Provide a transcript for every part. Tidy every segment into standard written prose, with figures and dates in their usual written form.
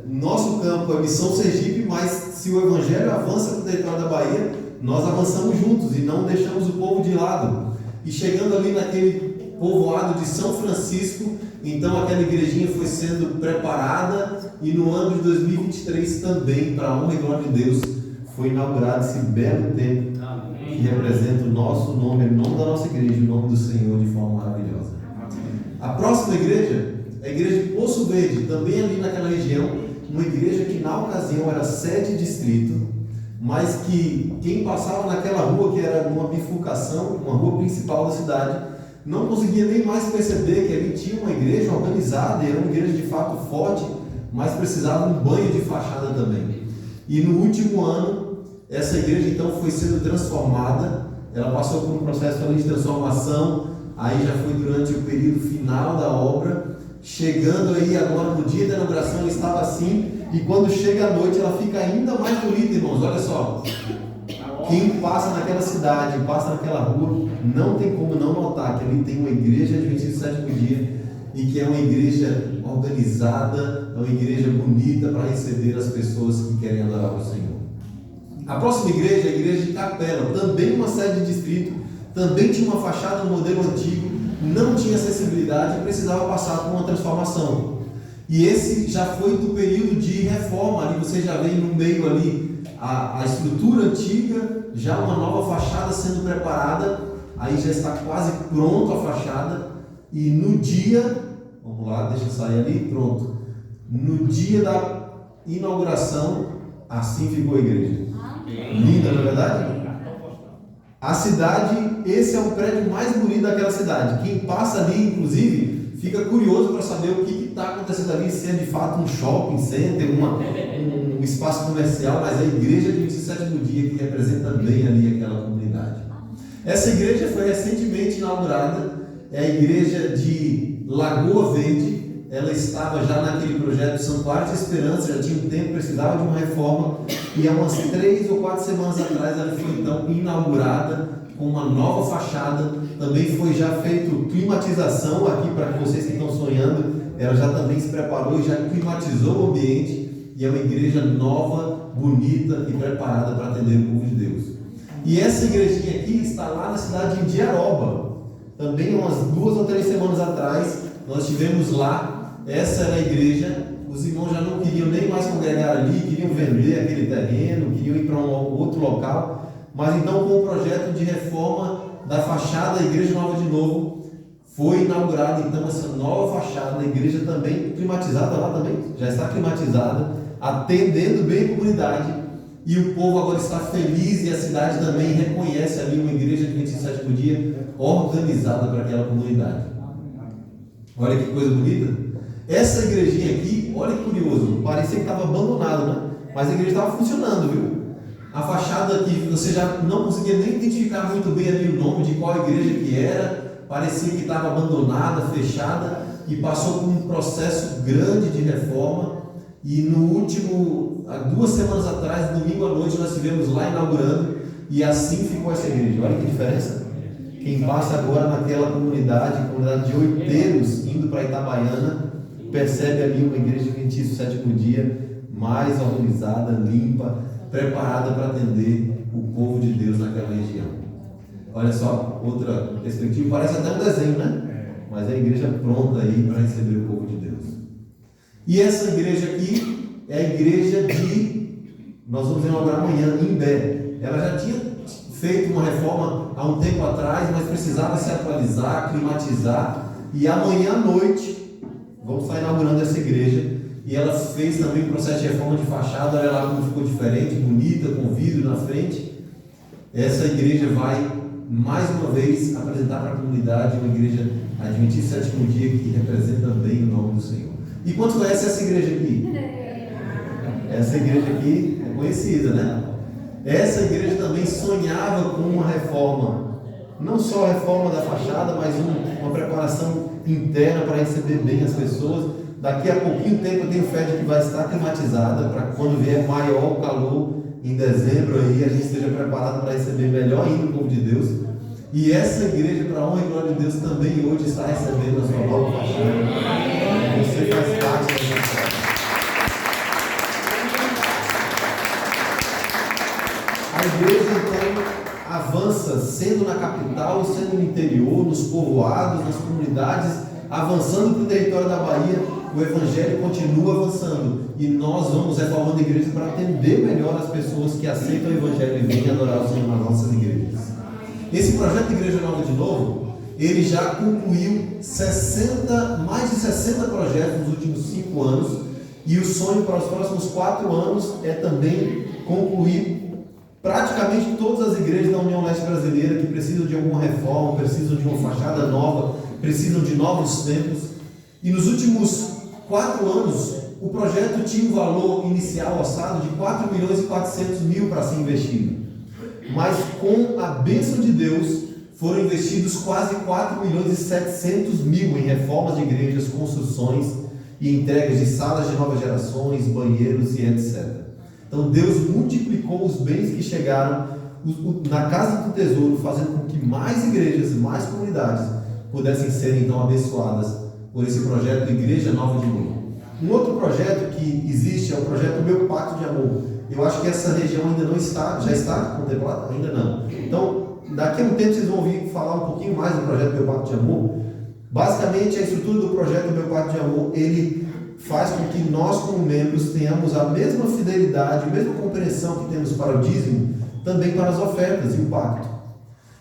Nosso campo é Missão Sergipe, mas se o Evangelho avança para dentro da Bahia, nós avançamos juntos e não deixamos o povo de lado. E chegando ali naquele povoado de São Francisco, então aquela igrejinha foi sendo preparada e no ano de 2023 também, para a honra e glória de Deus, foi inaugurado esse belo templo que representa o nosso nome, o nome da nossa igreja, o nome do Senhor de forma maravilhosa. A próxima igreja é a igreja de Poço Verde, também ali naquela região, uma igreja que na ocasião era sede distrito, mas que quem passava naquela rua, que era uma bifurcação, uma rua principal da cidade, não conseguia nem mais perceber que ali tinha uma igreja organizada, era uma igreja de fato forte, mas precisava de um banho de fachada também. E no último ano, essa igreja então foi sendo transformada, ela passou por um processo ali de transformação, aí já foi durante o período final da obra, chegando aí agora no dia da inauguração ela estava assim, e quando chega a noite ela fica ainda mais bonita, irmãos. Olha só, quem passa naquela cidade, passa naquela rua, não tem como não notar que ali tem uma igreja adventista do sétimo dia, e que é uma igreja organizada, é uma igreja bonita para receber as pessoas que querem adorar o Senhor. A próxima igreja é a igreja de Capela, também uma sede de distrito, também tinha uma fachada no modelo antigo, não tinha acessibilidade e precisava passar por uma transformação. E esse já foi do período de reforma, ali você já vê no meio ali a estrutura antiga, já uma nova fachada sendo preparada, aí já está quase pronta a fachada, e no dia, vamos lá, deixa eu sair ali, pronto. No dia da inauguração, assim ficou a igreja. Linda, não é verdade? A cidade, esse é o prédio mais bonito daquela cidade. Quem passa ali, inclusive, fica curioso para saber o que está acontecendo ali, se é de fato um shopping center, um espaço comercial, mas é a igreja de 27º dia que representa bem ali aquela comunidade. Essa igreja foi recentemente inaugurada, é a igreja de Lagoa Verde. Ela estava já naquele projeto Santuário de Esperança, já tinha um tempo, precisava de uma reforma, e há umas 3 ou 4 semanas atrás ela foi então inaugurada com uma nova fachada. Também foi já feito climatização aqui para vocês que estão sonhando, ela já também se preparou e já climatizou o ambiente, e é uma igreja nova, bonita e preparada para atender o povo de Deus. E essa igrejinha aqui está lá na cidade de Indiaroba, também umas 2 ou 3 semanas atrás nós estivemos lá. Essa era a igreja, os irmãos já não queriam nem mais congregar ali, queriam vender aquele terreno, queriam ir para um outro local, mas então com o projeto de reforma da fachada da igreja nova de novo, foi inaugurada então essa nova fachada da igreja também climatizada lá também, já está climatizada, atendendo bem a comunidade, e o povo agora está feliz e a cidade também reconhece ali uma igreja de 27º dia organizada para aquela comunidade. Olha que coisa bonita. Essa igrejinha aqui, olha que curioso, parecia que estava abandonada, né? Mas a igreja estava funcionando, viu? A fachada aqui, você já não conseguia nem identificar muito bem ali o nome de qual igreja que era, parecia que estava abandonada, fechada, e passou por um processo grande de reforma, e no último, há 2 semanas atrás, domingo à noite, nós estivemos lá inaugurando, e assim ficou essa igreja. Olha que diferença. Quem passa agora naquela comunidade de Oiteiros, indo para Itabaiana, percebe ali uma igreja adventista do sétimo dia, mais organizada, limpa, preparada para atender o povo de Deus naquela região. Olha só, outra perspectiva, parece até um desenho, né? Mas é a igreja pronta aí para receber o povo de Deus. E essa igreja aqui é a igreja nós vamos inaugurar amanhã, em Imbé. Ela já tinha feito uma reforma há um tempo atrás, mas precisava se atualizar, climatizar, e amanhã à noite vamos estar inaugurando essa igreja, e ela fez também um processo de reforma de fachada. Olha lá como ficou diferente, bonita, com vidro na frente. Essa igreja vai, mais uma vez, apresentar para a comunidade uma igreja adventista do sétimo dia que representa bem o nome do Senhor. E quantos conhecem essa igreja aqui? Essa igreja aqui é conhecida, né? Essa igreja também sonhava com uma reforma, não só a reforma da fachada, mas uma preparação interna para receber bem as pessoas. Daqui a pouquinho tempo eu tenho fé de que vai estar climatizada, para quando vier maior o calor em dezembro aí, a gente esteja preparado para receber melhor ainda o povo de Deus. E essa igreja, para a honra e glória de Deus, também hoje está recebendo a sua nova fachada. Você faz parte dessa fachada. avança, sendo na capital, sendo no interior, nos povoados, nas comunidades, avançando para o território da Bahia, o Evangelho continua avançando e nós vamos reformando igrejas para atender melhor as pessoas que aceitam o Evangelho e vêm adorar o Senhor nas nossas igrejas. Esse projeto de Igreja Nova de Novo, ele já concluiu mais de 60 projetos nos últimos 5 anos e o sonho para os próximos 4 anos é também concluir praticamente todas as igrejas da União Leste Brasileira que precisam de alguma reforma, precisam de uma fachada nova, precisam de novos templos. E nos últimos 4 anos, o projeto tinha um valor inicial orçado de 4 milhões e 400 mil para ser investido. Mas com a bênção de Deus, foram investidos quase 4 milhões e 700 mil em reformas de igrejas, construções e entregas de salas de novas gerações, banheiros e etc. Então Deus multiplicou os bens que chegaram na casa do tesouro, fazendo com que mais igrejas, mais comunidades pudessem ser então abençoadas por esse projeto Igreja Nova de Novo. Um outro projeto que existe é o projeto Meu Pacto de Amor. Eu acho que essa região ainda não está, já está contemplada? Ainda não. Então, daqui a um tempo vocês vão ouvir falar um pouquinho mais do projeto Meu Pacto de Amor. Basicamente, a estrutura do projeto Meu Pacto de Amor, ele faz com que nós, como membros, tenhamos a mesma fidelidade, a mesma compreensão que temos para o dízimo, também para as ofertas e o pacto.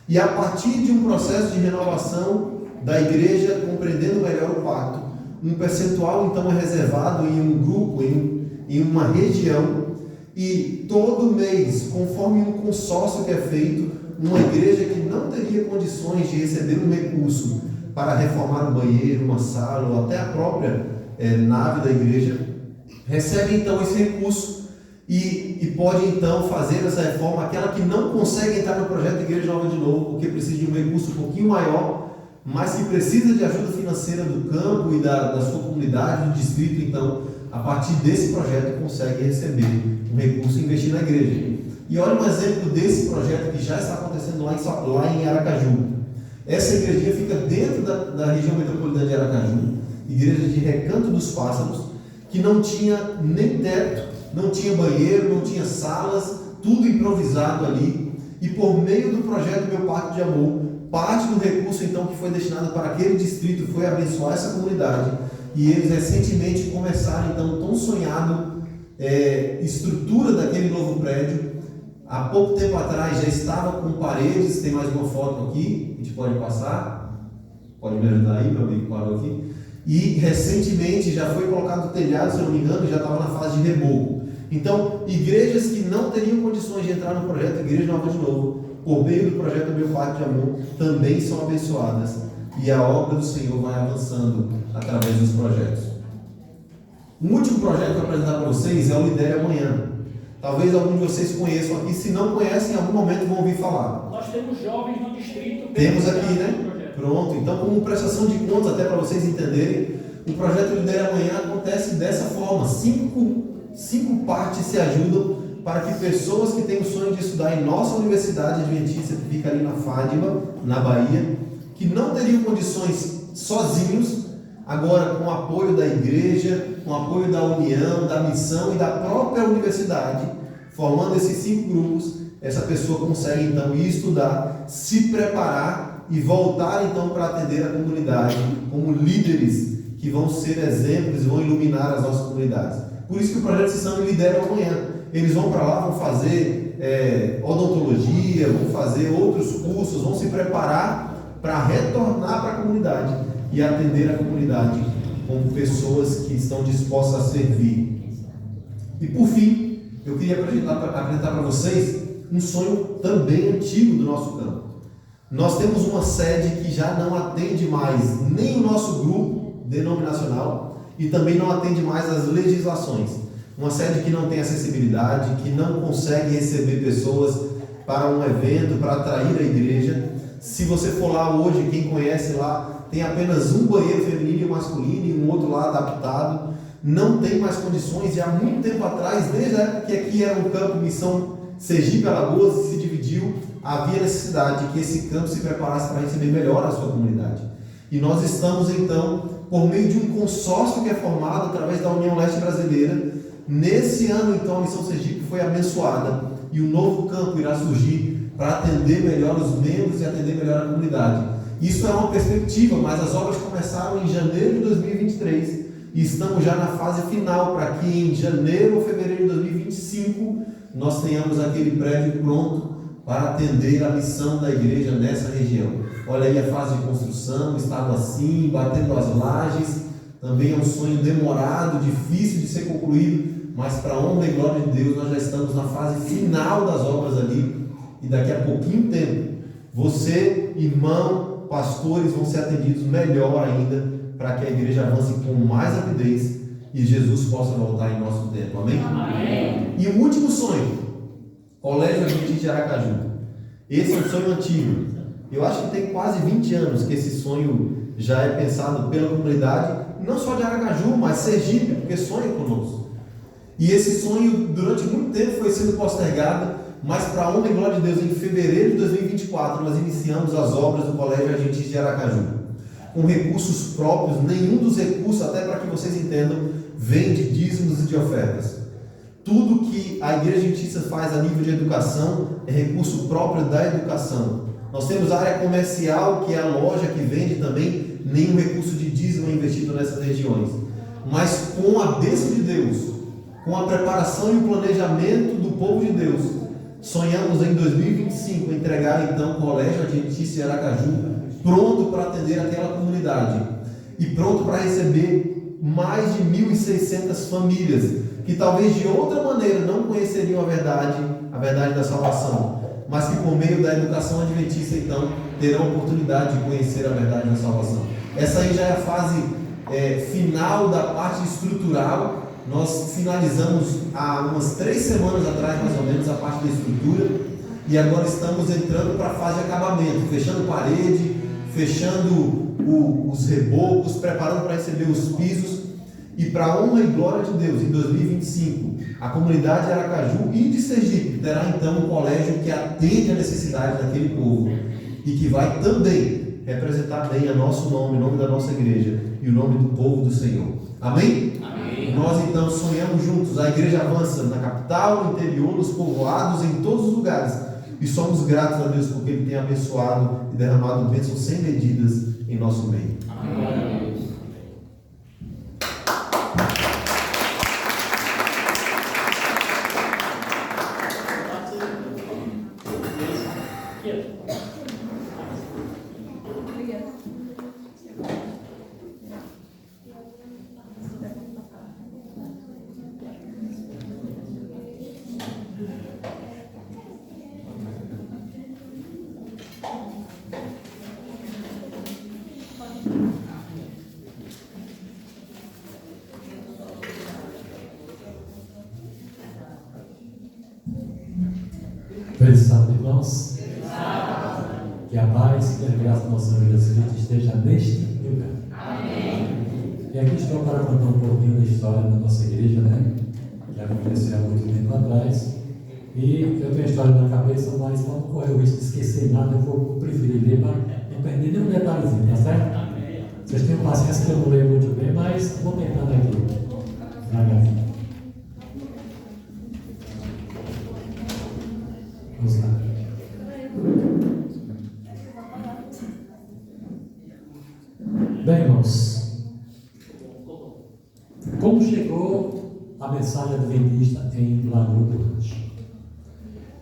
E a partir de um processo de renovação da igreja, compreendendo melhor o pacto, um percentual então é reservado em um grupo, em uma região, e todo mês, conforme um consórcio que é feito, uma igreja que não teria condições de receber um recurso para reformar um banheiro, uma sala ou até a própria nave da igreja, recebe então esse recurso e pode então fazer essa reforma. Aquela que não consegue entrar no projeto de Igreja Nova de Novo, porque precisa de um recurso um pouquinho maior, mas que precisa de ajuda financeira do campo e da sua comunidade, do distrito, então, a partir desse projeto consegue receber um recurso e investir na igreja. E olha um exemplo desse projeto que já está acontecendo lá em Aracaju. Essa igreja fica dentro da região metropolitana de Aracaju, igreja de Recanto dos Pássaros, que não tinha nem teto, não tinha banheiro, não tinha salas, tudo improvisado ali. E por meio do projeto Meu Pacto de Amor, parte do recurso então que foi destinado para aquele distrito foi abençoar essa comunidade. E eles recentemente começaram então tão sonhado estrutura daquele novo prédio. Há pouco tempo atrás já estava com paredes. Tem mais uma foto aqui, a gente pode passar? Pode me ajudar aí, meu amigo, parou aqui. E recentemente já foi colocado o telhado, se eu não me engano, já estava na fase de reboco. Então, igrejas que não teriam condições de entrar no projeto Igreja Nova de Novo, por meio do projeto Meu Pacto de Amor, também são abençoadas. E a obra do Senhor vai avançando através dos projetos. Um último projeto que eu vou apresentar para vocês é o Lidere Amanhã. Talvez alguns de vocês conheçam aqui, se não conhecem, em algum momento vão ouvir falar. Nós temos jovens no distrito. Temos aqui, né? Pronto, então como prestação de contas, até para vocês entenderem, o projeto Lidere Amanhã acontece dessa forma. Cinco partes se ajudam para que pessoas que têm o sonho de estudar em nossa Universidade Adventista, que fica ali na Fátima, na Bahia, que não teriam condições sozinhos, agora com o apoio da igreja, com o apoio da união, da missão e da própria universidade, formando esses 5 grupos, essa pessoa consegue então ir estudar, se preparar e voltar então para atender a comunidade como líderes que vão ser exemplos e vão iluminar as nossas comunidades. Por isso que o projeto se chama Lidera Amanhã. Eles vão para lá, vão fazer odontologia, vão fazer outros cursos, vão se preparar para retornar para a comunidade e atender a comunidade como pessoas que estão dispostas a servir. E por fim, eu queria apresentar para vocês um sonho também antigo do nosso campo. Nós temos uma sede que já não atende mais nem o nosso grupo denominacional e também não atende mais as legislações. Uma sede que não tem acessibilidade, que não consegue receber pessoas para um evento, para atrair a igreja. Se você for lá hoje, quem conhece lá, tem apenas um banheiro feminino e masculino e um outro lá adaptado. Não tem mais condições e há muito tempo atrás, desde a época que aqui era um campo Missão Sergipe Alagoas, se dividiu, havia necessidade de que esse campo se preparasse para receber melhor a sua comunidade. E nós estamos então, por meio de um consórcio que é formado através da União Leste Brasileira, nesse ano então a Missão Sergipe foi abençoada e um novo campo irá surgir para atender melhor os membros e atender melhor a comunidade. Isso é uma perspectiva, mas as obras começaram em janeiro de 2023 e estamos já na fase final para que em janeiro ou fevereiro de 2025 nós tenhamos aquele prédio pronto para atender a missão da igreja nessa região. Olha aí a fase de construção, estava assim, batendo as lajes. Também é um sonho demorado, difícil de ser concluído, mas para a honra e glória de Deus nós já estamos na fase final das obras ali e daqui a pouquinho tempo você, irmão, pastores vão ser atendidos melhor ainda para que a igreja avance com mais rapidez e Jesus possa voltar em nosso tempo. Amém? Amém. E o último sonho, Colégio Adventista de Aracaju. Esse é um sonho antigo. Eu acho que tem quase 20 anos que esse sonho já é pensado pela comunidade, não só de Aracaju, mas Sergipe, porque sonha conosco. E esse sonho durante muito tempo foi sendo postergado, mas para a honra e glória de Deus, em fevereiro de 2024 nós iniciamos as obras do Colégio Adventista de Aracaju. Com recursos próprios, nenhum dos recursos, até para que vocês entendam, vem de dízimos e de ofertas. Tudo que a Igreja Adventista faz a nível de educação é recurso próprio da educação. Nós temos a área comercial, que é a loja que vende também, nenhum recurso de dízimo é investido nessas regiões. Mas com a bênção de Deus, com a preparação e o planejamento do povo de Deus, sonhamos em 2025 entregar então o Colégio Adventista de Aracaju pronto para atender aquela comunidade e pronto para receber mais de 1.600 famílias que talvez de outra maneira não conheceriam a verdade da salvação, mas que por meio da educação adventista então terão a oportunidade de conhecer a verdade da salvação. Essa aí já é a fase final da parte estrutural. Nós finalizamos há umas 3 semanas atrás, mais ou menos, a parte da estrutura, e agora estamos entrando para a fase de acabamento, fechando parede, fechando os rebocos, preparando para receber os pisos. E para a honra e glória de Deus, em 2025, a comunidade de Aracaju e de Sergipe terá então um colégio que atende a necessidade daquele povo e que vai também representar bem o nosso nome, o nome da nossa igreja e o nome do povo do Senhor. Amém? Amém. Nós então sonhamos juntos, a igreja avança na capital, no interior, nos povoados, em todos os lugares, e somos gratos a Deus porque Ele tem abençoado e derramado bênçãos sem medidas em nosso meio. Amém. Salve, irmãos. Que a paz e a graça do nosso Senhor Jesus Cristo esteja neste lugar. Amém. E aqui estou para contar um pouquinho da história da nossa igreja, né? Que aconteceu há muito tempo atrás. E eu tenho a história na cabeça, mas para não correr o risco de esquecer nada, eu vou preferir ler para não perder nenhum detalhezinho, tá certo? Amém. Vocês tenham paciência que eu não leio muito bem, mas vou tentando aqui. Devagarzinho. Vamos lá. Bem, irmãos, como chegou a mensagem adventista em Lagoa do Rancho?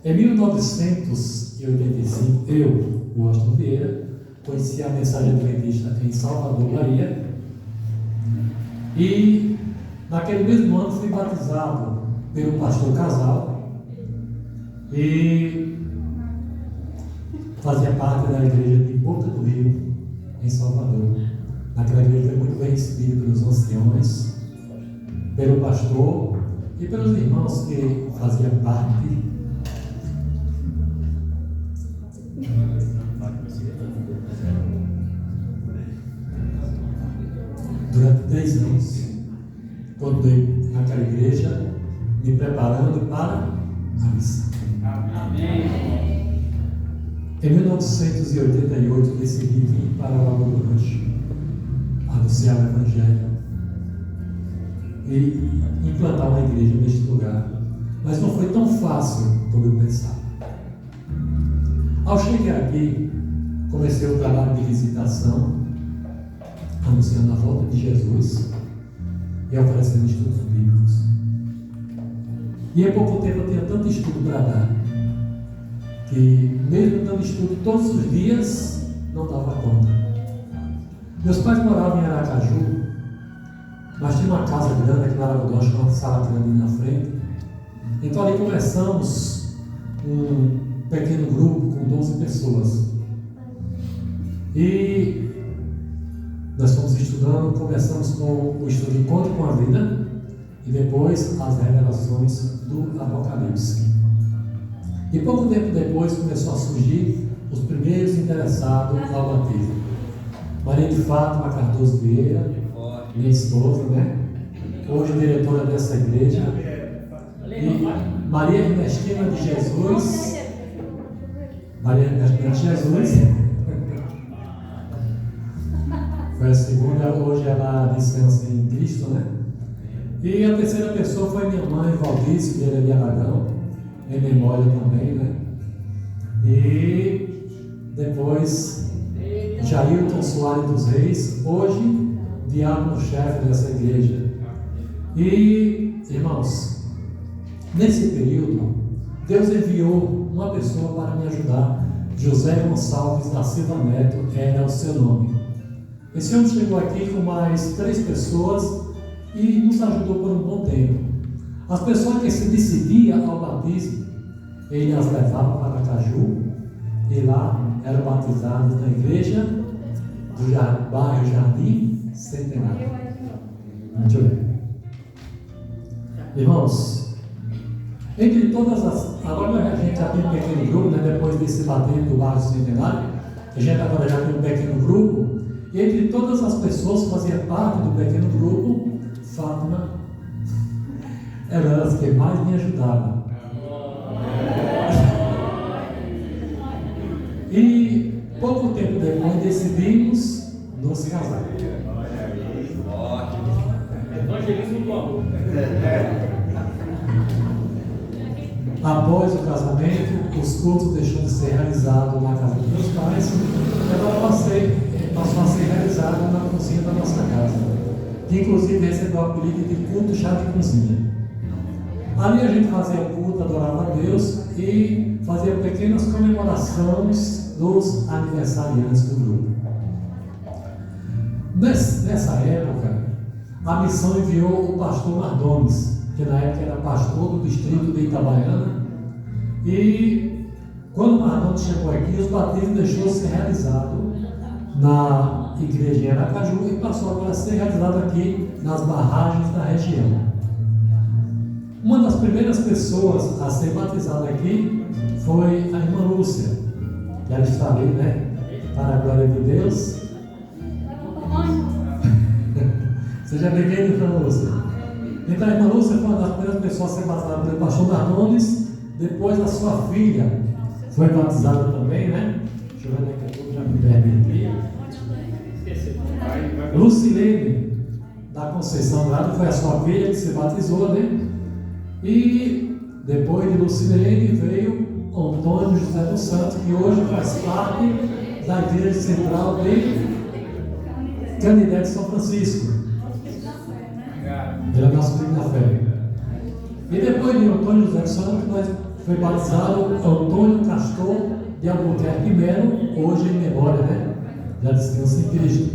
Em 1985, eu, Washington Vieira, conheci a mensagem adventista em Salvador, Bahia, e naquele mesmo ano fui batizado pelo pastor Casal e fazia parte da igreja de Boca do Rio, em Salvador. Naquela igreja foi muito bem recebido pelos anciões, pelo pastor e pelos irmãos que faziam parte. Durante 3 anos, continuei naquela igreja, me preparando para a missão. Amém. Em 1988, decidi vir para o Lagoa do Rancho, anunciar o Evangelho e implantar uma igreja neste lugar. Mas não foi tão fácil como eu pensava. Ao chegar aqui, comecei o trabalho de visitação, anunciando a volta de Jesus e oferecendo estudos bíblicos. E em pouco tempo eu tinha tanto estudo para dar, que mesmo dando estudo todos os dias, não dava conta. Meus pais moravam em Aracaju, mas tinha uma casa grande aqui na Aragudó, uma sala grande na frente. Então ali começamos um pequeno grupo com 12 pessoas. E nós fomos estudando, começamos com o estudo de Encontro com a Vida e depois as revelações do Apocalipse. E pouco tempo depois começou a surgir os primeiros interessados ao batismo. Maria de Fátima Cardoso Vieira, minha esposa, né? Hoje diretora dessa igreja. E Maria Ernestina de Jesus. Maria Ernestina de Jesus. Foi a segunda, hoje ela descansa em Cristo, né? E a terceira pessoa foi minha mãe, Valdice, Vieira de Aragão, em memória também, né? E depois Jailton Soares dos Reis, hoje diácono-chefe dessa igreja. E, irmãos, nesse período, Deus enviou uma pessoa para me ajudar. José Gonçalves da Silva Neto era o seu nome. Esse homem chegou aqui com mais 3 pessoas e nos ajudou por um bom tempo. As pessoas que se decidiam ao batismo, ele as levava para Aracaju e lá eram batizados na igreja do bairro Jardim Centenário. Muito bem. Irmãos, entre todas as... Agora a gente já tem um pequeno grupo, né, depois desse batismo do bairro Centenário, a gente agora já tem um pequeno grupo. E entre todas as pessoas que faziam parte do pequeno grupo, Fátima era as que mais me ajudava. E pouco tempo depois decidimos nos casar. Evangelismo do amor. Após o casamento, os cultos deixou de ser realizados na casa dos meus pais e agora passou a ser realizado na cozinha da nossa casa, que inclusive recebeu o apelido de culto chá de cozinha. Ali a gente fazia culto, adorava a Deus e fazia pequenas comemorações dos aniversariantes do grupo. Nessa época, a missão enviou o pastor Mardones, que na época era pastor do distrito de Itabaiana, e quando o Mardones chegou aqui, os batismos deixou de ser realizado na igreja em Aracaju e passou agora a ser realizado aqui nas barragens da região. Uma das primeiras pessoas a ser batizada aqui foi a irmã Lúcia, que ela está ali, né? Para a glória de Deus. Seja bem-vinda, irmã Lúcia. Então a irmã Lúcia foi uma das primeiras pessoas a ser batizada pelo pastor Mardones. Depois a sua filha foi batizada também, né? Deixa eu ver daqui a pouco, já me perdi aqui. Lucilene da Conceição Grado foi a sua filha que se batizou, né? E depois de Lucilene veio Antônio José dos Santos, que hoje faz parte da Igreja Central de Canidé de São Francisco. Ele é nosso filho na fé. E depois de Antônio José dos Santos, foi batizado Antônio Castor de Albuquerque Melo, hoje em memória, né? Já descansa em Cristo.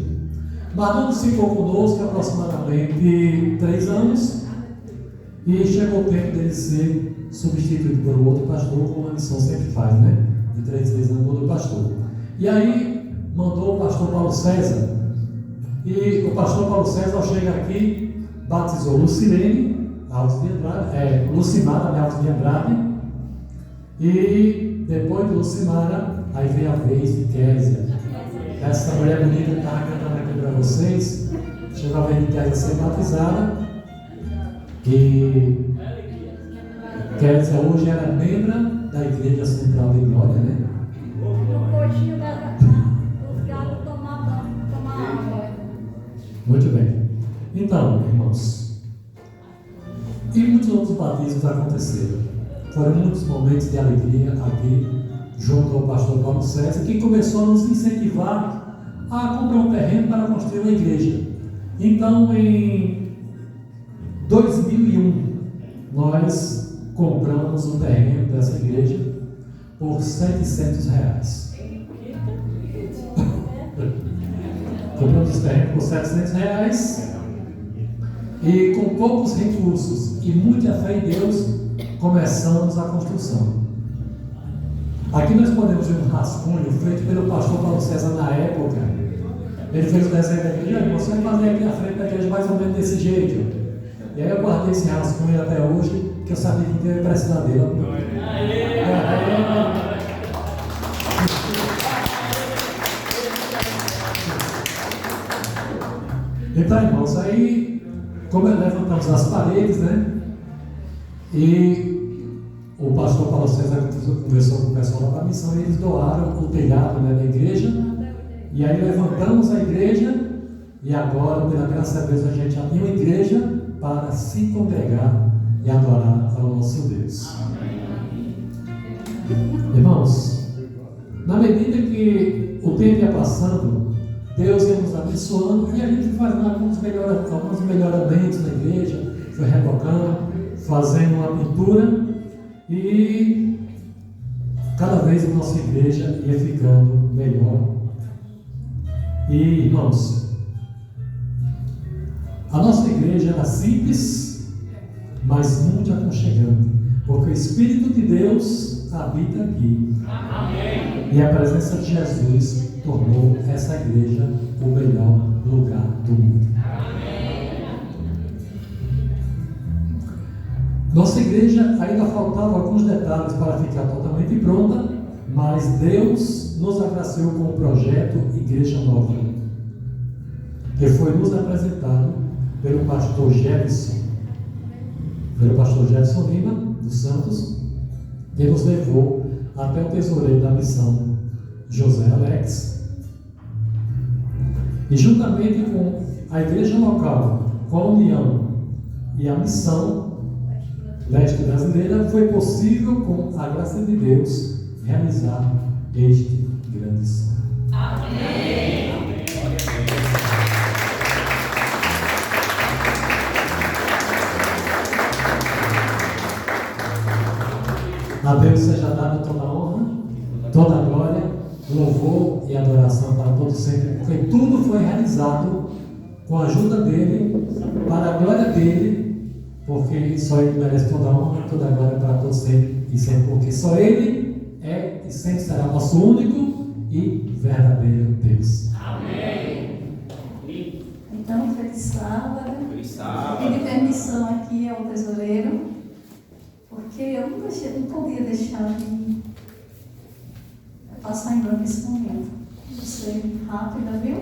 Mardones ficou conosco aproximadamente 3 anos e chegou o tempo dele ser substituído por outro pastor, como a missão sempre faz, né? De 3 vezes no outro pastor. E aí mandou o pastor Paulo César. E o pastor Paulo César, ao chegar aqui, batizou Lucilene Alves de Andrade, Lucimara Alves de Andrade. E depois de Lucimara, aí veio a vez de Késia. Essa mulher bonita que estava cantando aqui para vocês, chegou a vez de Késia ser batizada. E Késia hoje era membro da Igreja Central de Glória, né? No coxinho os gatos tomavam água. Muito bem. Então, irmãos, e muitos outros batismos aconteceram. Foram muitos momentos de alegria aqui junto ao pastor Paulo César, que começou a nos incentivar a comprar um terreno para construir uma igreja. Então, em 2001, nós compramos o terreno dessa igreja por R$700. Compramos o terreno por R$700 e, com poucos recursos e muita fé em Deus, começamos a construção. Aqui nós podemos ver um rascunho feito pelo pastor Paulo César na época. Ele fez o desenho da igreja. Você vai fazer aqui na frente da igreja mais ou menos desse jeito. E aí eu guardei esse rascunho até hoje, que eu sabia que eu ia precisar dele. Então, irmãos, aí, como levantamos as paredes, né? E o pastor Paulo César conversou com o pessoal da missão e eles doaram o telhado, né, da igreja. E aí levantamos a igreja e agora, pela graça de Deus, a gente já tem uma igreja para se congregar e adorar ao nosso Deus. Irmãos, na medida que o tempo ia passando, Deus ia nos abençoando e a gente faz alguns melhoramentos na igreja, foi rebocando, fazendo uma pintura e cada vez a nossa igreja ia ficando melhor. E, irmãos, a nossa igreja era simples, mas muito aconchegante, porque o Espírito de Deus habita aqui. Amém. E a presença de Jesus tornou essa igreja o melhor lugar do mundo. Amém. Nossa igreja ainda faltava alguns detalhes para ficar totalmente pronta, mas Deus nos agraciou com o projeto Igreja Nova, que foi nos apresentado pelo pastor Jefferson Lima dos Santos, que nos levou até o tesoureiro da missão, José Alex, e juntamente com a igreja local, com a União e a missão leste brasileira, foi possível, com a graça de Deus, realizar este grande sonho. Amém. A Deus seja dada toda a honra, toda a glória, louvor e adoração para todos sempre, porque tudo foi realizado com a ajuda dele, para a glória dele, porque só ele merece toda a honra, toda a glória para todos sempre e sempre, porque só ele é e sempre será nosso único e verdadeiro Deus. Amém. Então, feliz sábado. Pedi permissão aqui ao tesoureiro, porque eu não podia deixar de passar em branco esse momento. Vou ser rápida, viu?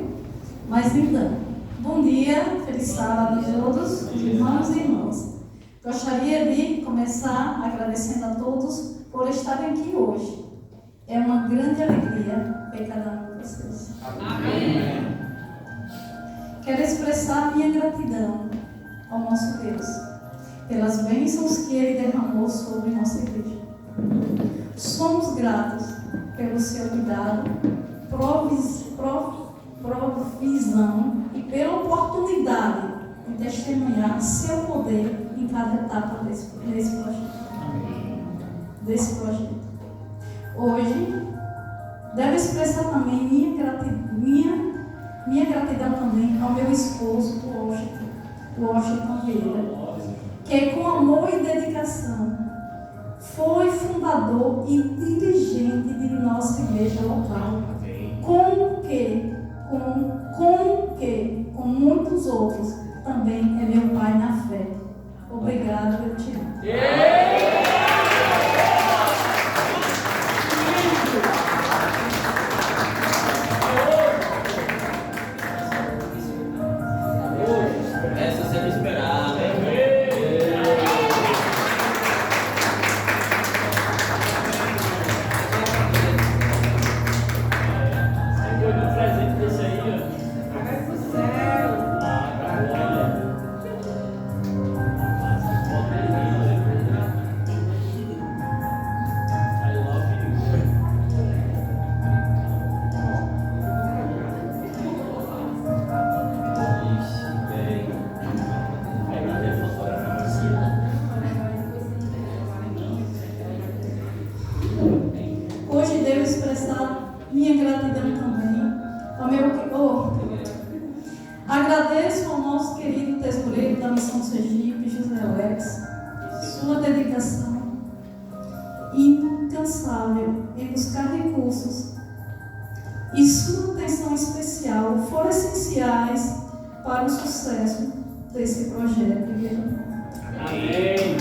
Mas então, bom dia, feliz sábado a todos, irmãos e irmãs. Gostaria de começar agradecendo a todos por estarem aqui hoje. É uma grande alegria ver cada um de vocês. Amém. Quero expressar minha gratidão ao nosso Deus pelas bênçãos que Ele derramou sobre nossa igreja. Somos gratos pelo seu cuidado, provisão e pela oportunidade de testemunhar seu poder em cada etapa desse projeto. Hoje, devo expressar também minha gratidão também ao meu esposo, o Washington Vieira, que com amor e dedicação foi fundador e dirigente de nossa igreja local, com muitos outros, também é meu pai na fé. Obrigado, eu te amo. Essa você não esperava. Agradeço ao nosso querido tesoureiro da Missão Sergipe, José Alex, sua dedicação incansável em buscar recursos e sua atenção especial foram essenciais para o sucesso desse projeto. Amém.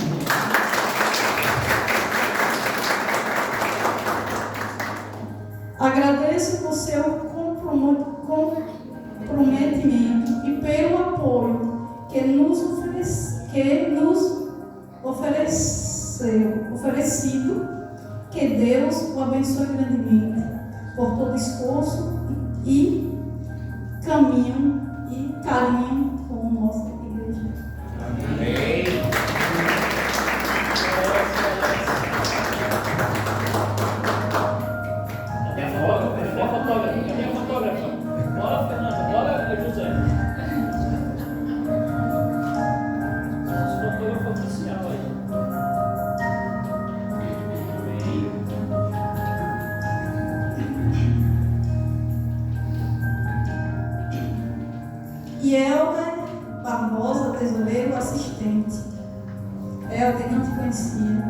Agradeço por seu comprometimento e pelo apoio que nos oferecido. Que Deus o abençoe grandemente por todo esforço e caminho e carinho com nossa igreja. Amém. Cadê a fotógrafa? Cadê a fotógrafa? Bora, Fernanda. Bora, José. Nosso fotógrafo oficial aí. Amém. E Helder Barbosa, tesoureiro assistente. Helder, não te conhecia.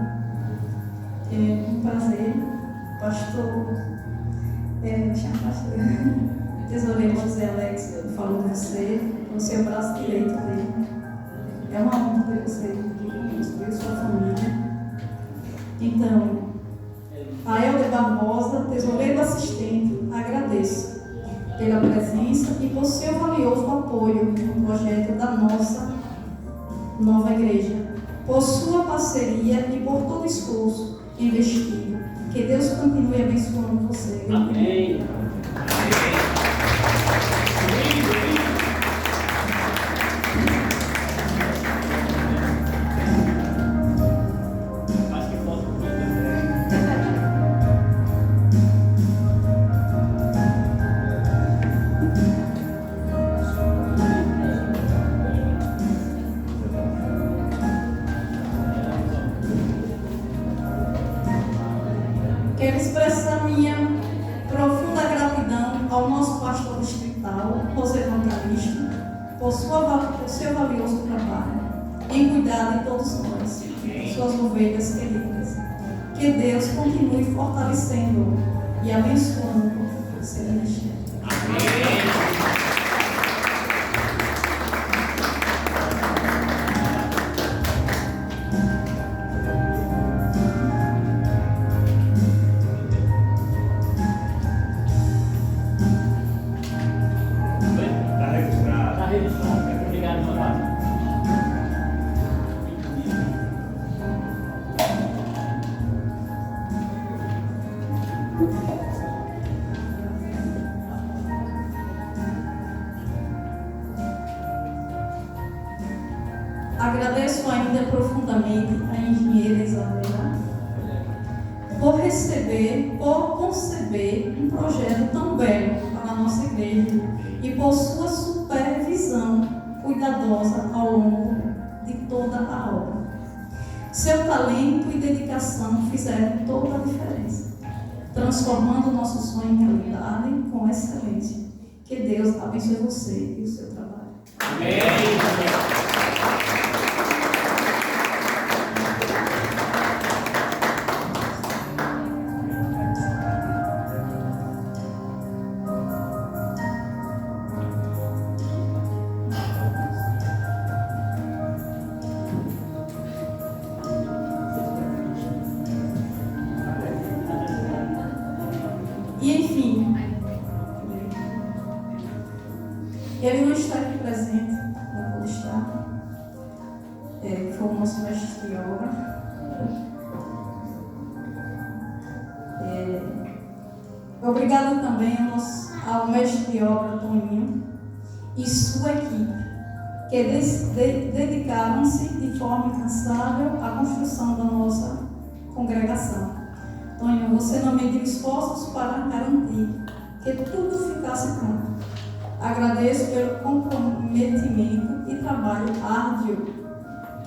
É um prazer. Pastor, tesoureiro José Alex falou de você, você é o braço direito dele. É uma honra ter você aqui conosco e sua família. Então, a Helder Barbosa, tesoureiro assistente, agradeço pela presença e por seu valioso apoio no projeto da nossa nova igreja, por sua parceria e por todo esforço investido. Que Deus continue abençoando você. Amém. Acho que posso. Quero expressar minha profunda gratidão ao nosso pastor distrital, José Evangelista, por seu valioso trabalho em cuidar de todos nós, suas ovelhas queridas. Que Deus continue fortalecendo e abençoando o seu ministério. Tá registrado. Obrigado, meu pai. Agradeço ainda profundamente a engenheira Isabela por conceber um projeto tão belo para a nossa igreja e por sua supervisão cuidadosa ao longo de toda a obra. Seu talento e dedicação fizeram toda a diferença, transformando o nosso sonho em realidade com excelência. Que Deus abençoe você e o seu trabalho. Amém. E enfim, ele não está aqui presente, não pode estar. Foi o nosso mestre de obra. Obrigado também ao mestre de obra Toninho e sua equipe, que dedicaram-se de forma incansável à construção da nossa congregação. Toninho, você não mediu esforços para garantir que tudo ficasse pronto. Agradeço pelo comprometimento e trabalho árduo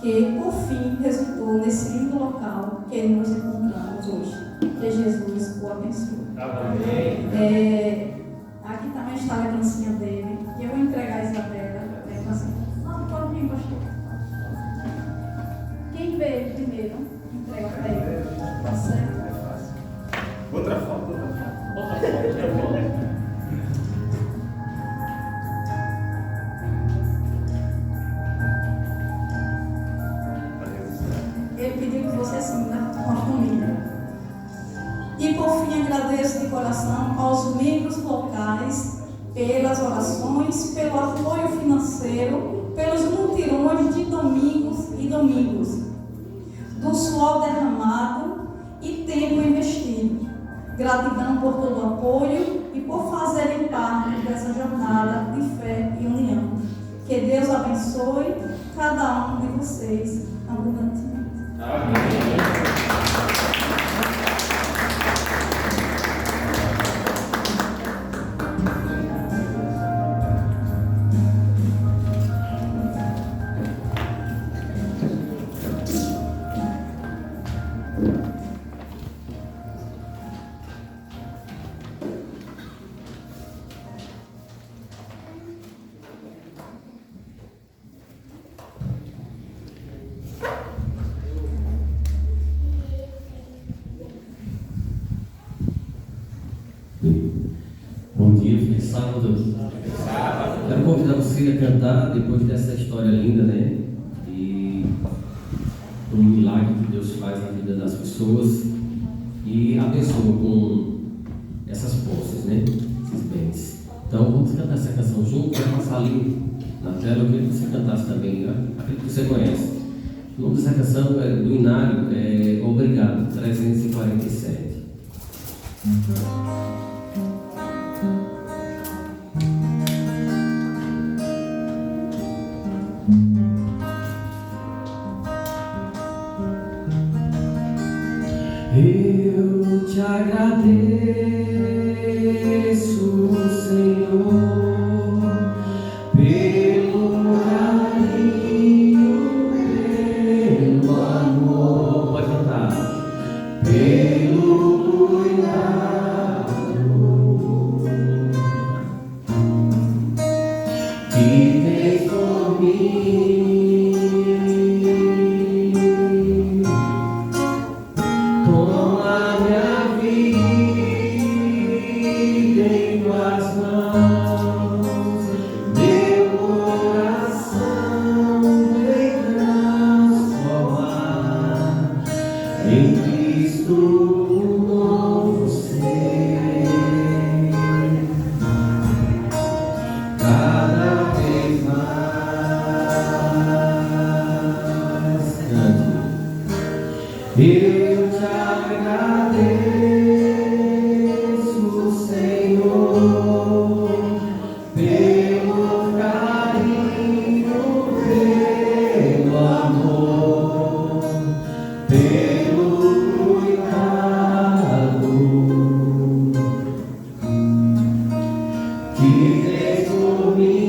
que, por fim, resultou nesse lindo local que nos encontramos hoje. Que Jesus o abençoe. Amém. Aqui também está a lembrancinha dele. E eu vou entregar a Isabela. ele primeiro entrega para ele. Tá certo? Outra foto. Ele pediu que você se unisse com a família. E por fim, agradeço de coração aos membros locais pelas orações, pelo apoio financeiro, pelos mutirões de domingos e domingos, do suor derramado e tempo investido. Gratidão por todo o apoio e por fazerem parte dessa jornada de fé e união. Que Deus abençoe cada um de vocês abundantemente. Bom dia, feliz sábado. Quero convidar você a cantar depois dessa história linda, né? E um milagre que Deus faz na vida das pessoas e abençoa com essas posses, né? Esses bens. Então vamos cantar essa canção junto. Quero passar ali na tela. Eu queria que você cantasse também, aquele que você conhece. O nome dessa canção é do Inário, é Obrigado, 347. Eu te agradeço, Senhor, pelo carinho, pelo amor. Pode cantar. Pelo cuidado que tens por mim. Eu te agradeço, Senhor, pelo carinho, pelo amor, pelo cuidado que tens por mim.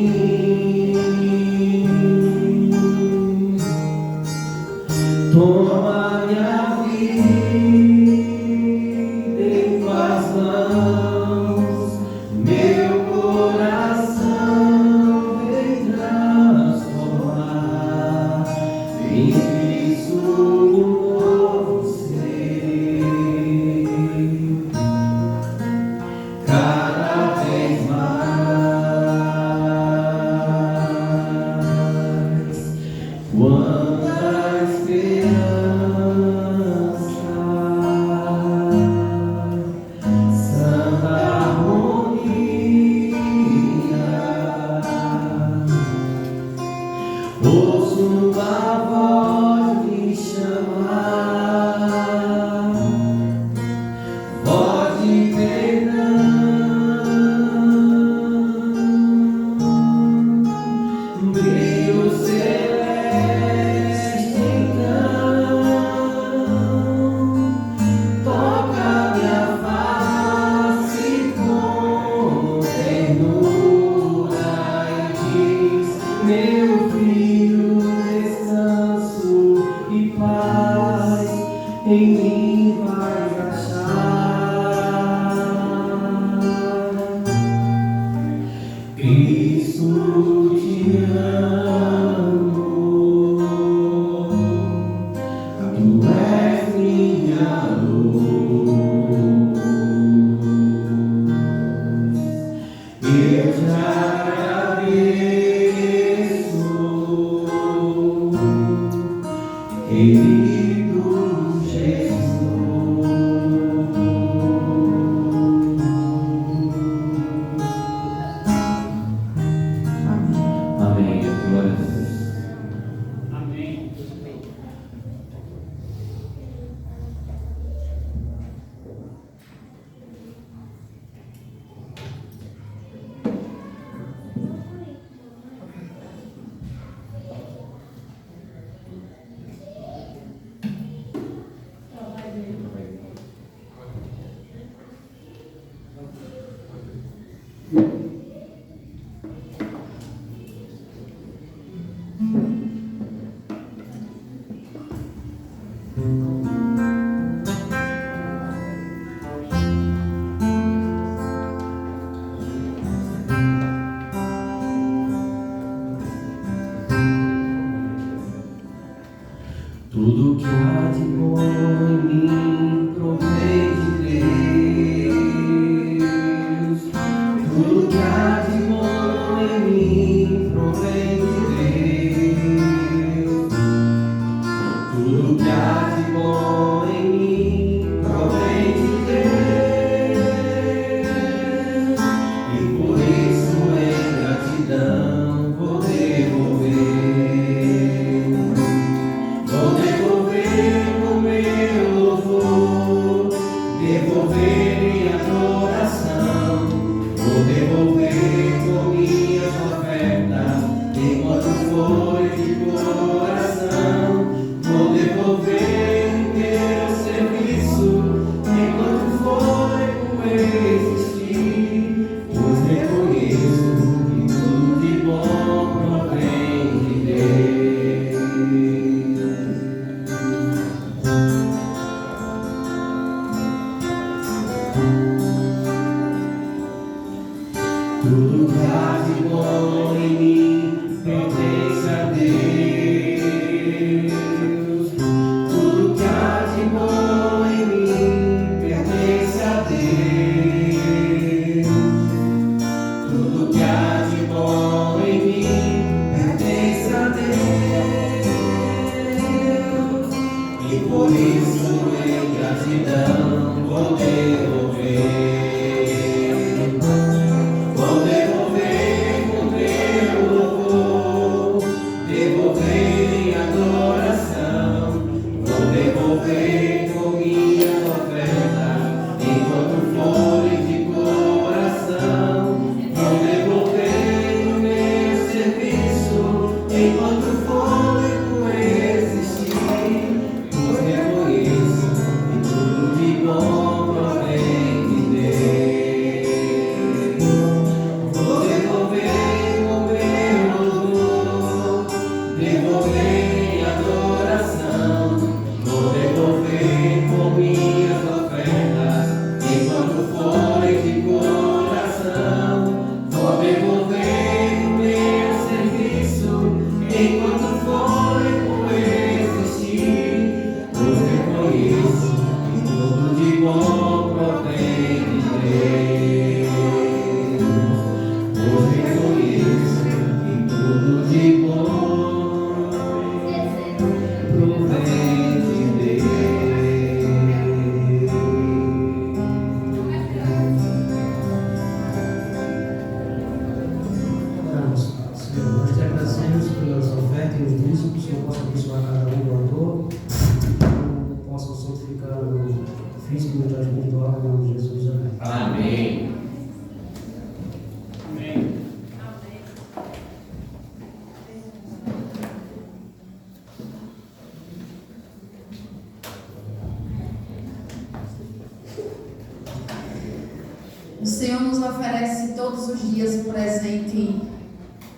Toma minha vida em tuas mãos, meu coração vem transformar em Cristo um novo ser, cada vez mais. Quanta esperança, santa harmonia, ouço a voz me chamar, voz de perdão, brilho celeste. Toca minha face com ternura e diz: meu filho, descanso e paz em mim vais achar. Cristo, te amo, Tu és minha luz, eu te agradeço, querido Jesus. Amém. Glória a Deus. Amém. Tudo que há de bom em mim provém de Deus. Tudo que há de bom em mim provém de Deus. Tudo que há de bom em mim provém de Deus. E por isso em gratidão vou devolver. Vou devolver o meu louvor, devolver em adoração. Vou devolver com minhas ofertas, enquanto for de coração. Vou devolver meu serviço, enquanto for com existir. Pois reconheço que tudo de bom provém de Deus. Tudo que há de bom em mim pertence a Deus. Tudo que há de bom em mim pertence a Deus. Tudo que há de bom em mim pertence a Deus. E por isso em gratidão vou devolver. Vou devolver com meu louvor, devolver em adoração. Vou devolver com minhas ofertas, enquanto for de coração. Vou devolver o meu serviço, enquanto for com existir. Pois reconheço que tudo de bom provém de Deus. Vou devolver o meu louvor, devolver em adoração. Vou devolver com minhas ofertas, enquanto for de coração. Vou devolver o meu serviço, enquanto for com existir. Pois reconheço que tudo de bom provém de Deus. Pois reconheço que tudo de bom provém de Deus. Oramos. Senhor, nós te agradecemos pelas ofertas e os dízimos, que o Senhor possa abençoar cada um do autor, que possam santificar o físico e o espiritual, em nome de Jesus. Amém. Amém. Amém. O Senhor nos oferece todos os dias um presente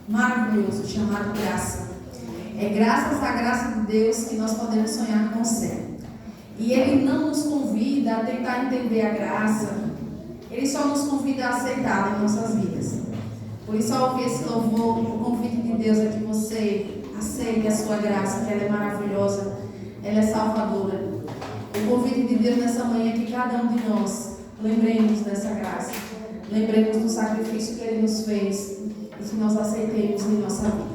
maravilhoso chamado graça. É graças à graça de Deus que nós podemos sonhar com o céu. E Ele não nos convida a tentar entender a graça, Ele só nos convida a aceitá-la em nossas vidas. Por isso, ao ouvir esse louvor, o convite de Deus é que você aceite a sua graça, que ela é maravilhosa. ela é salvadora. O convite de Deus nessa manhã é que cada um de nós lembremos dessa graça, lembremos do sacrifício que Ele nos fez e que nós aceitemos em nossa vida.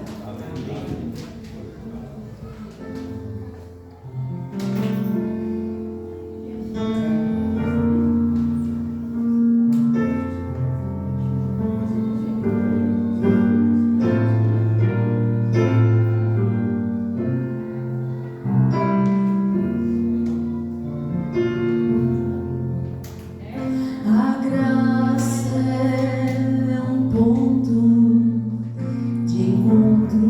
A graça é um ponto de encontro,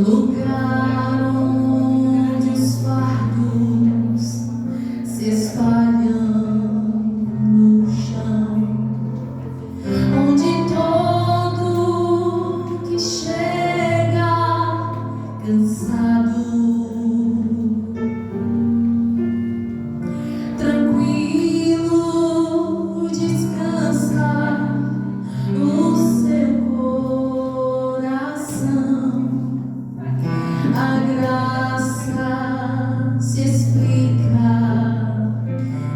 lugar onde os fardos se espalham no chão, onde todo que chega cansado tranquilo descansa o seu coração. A graça se explica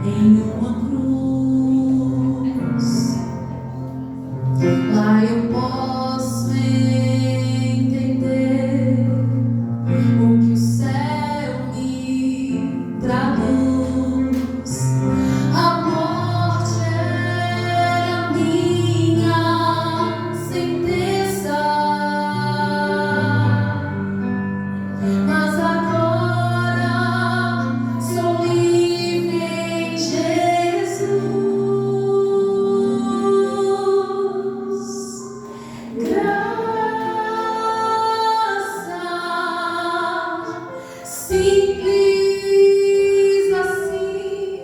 em uma cruz. Lá eu posso entender o que o céu me traduz. A morte era minha sentença, mas agora sou livre em Jesus. Graça simples assim,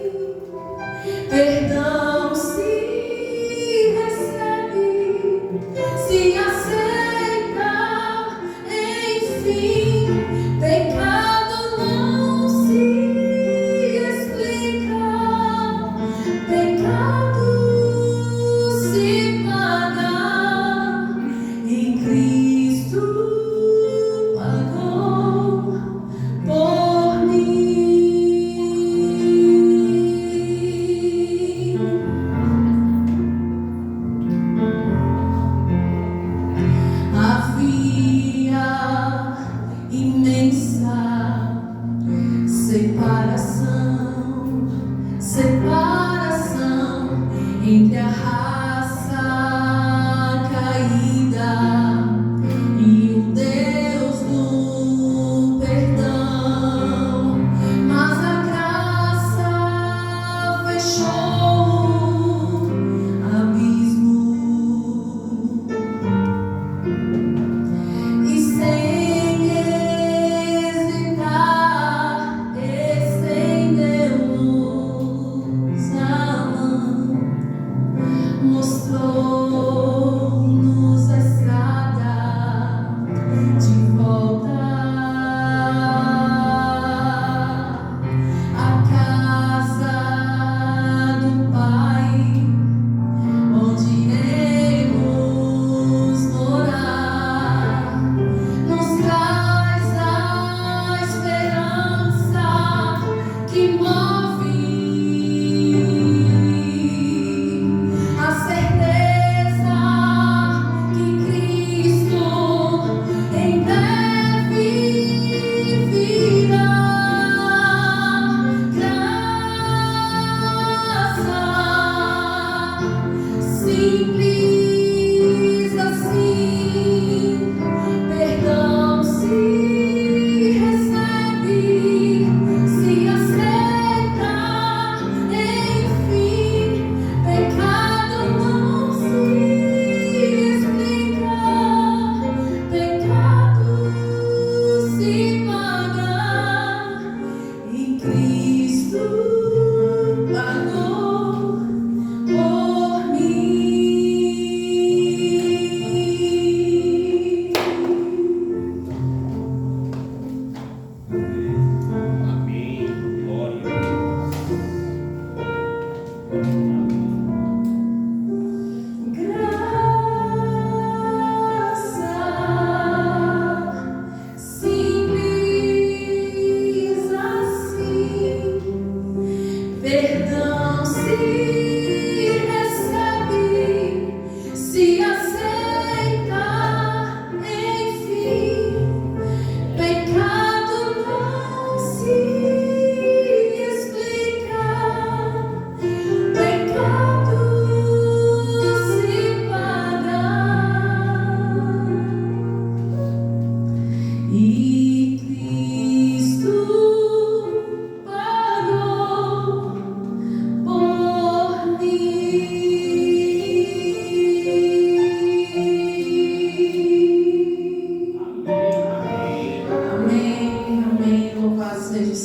perdão se recebe, se aceita, enfim, pecado não se explica, pecado se paga, em Cristo pagou por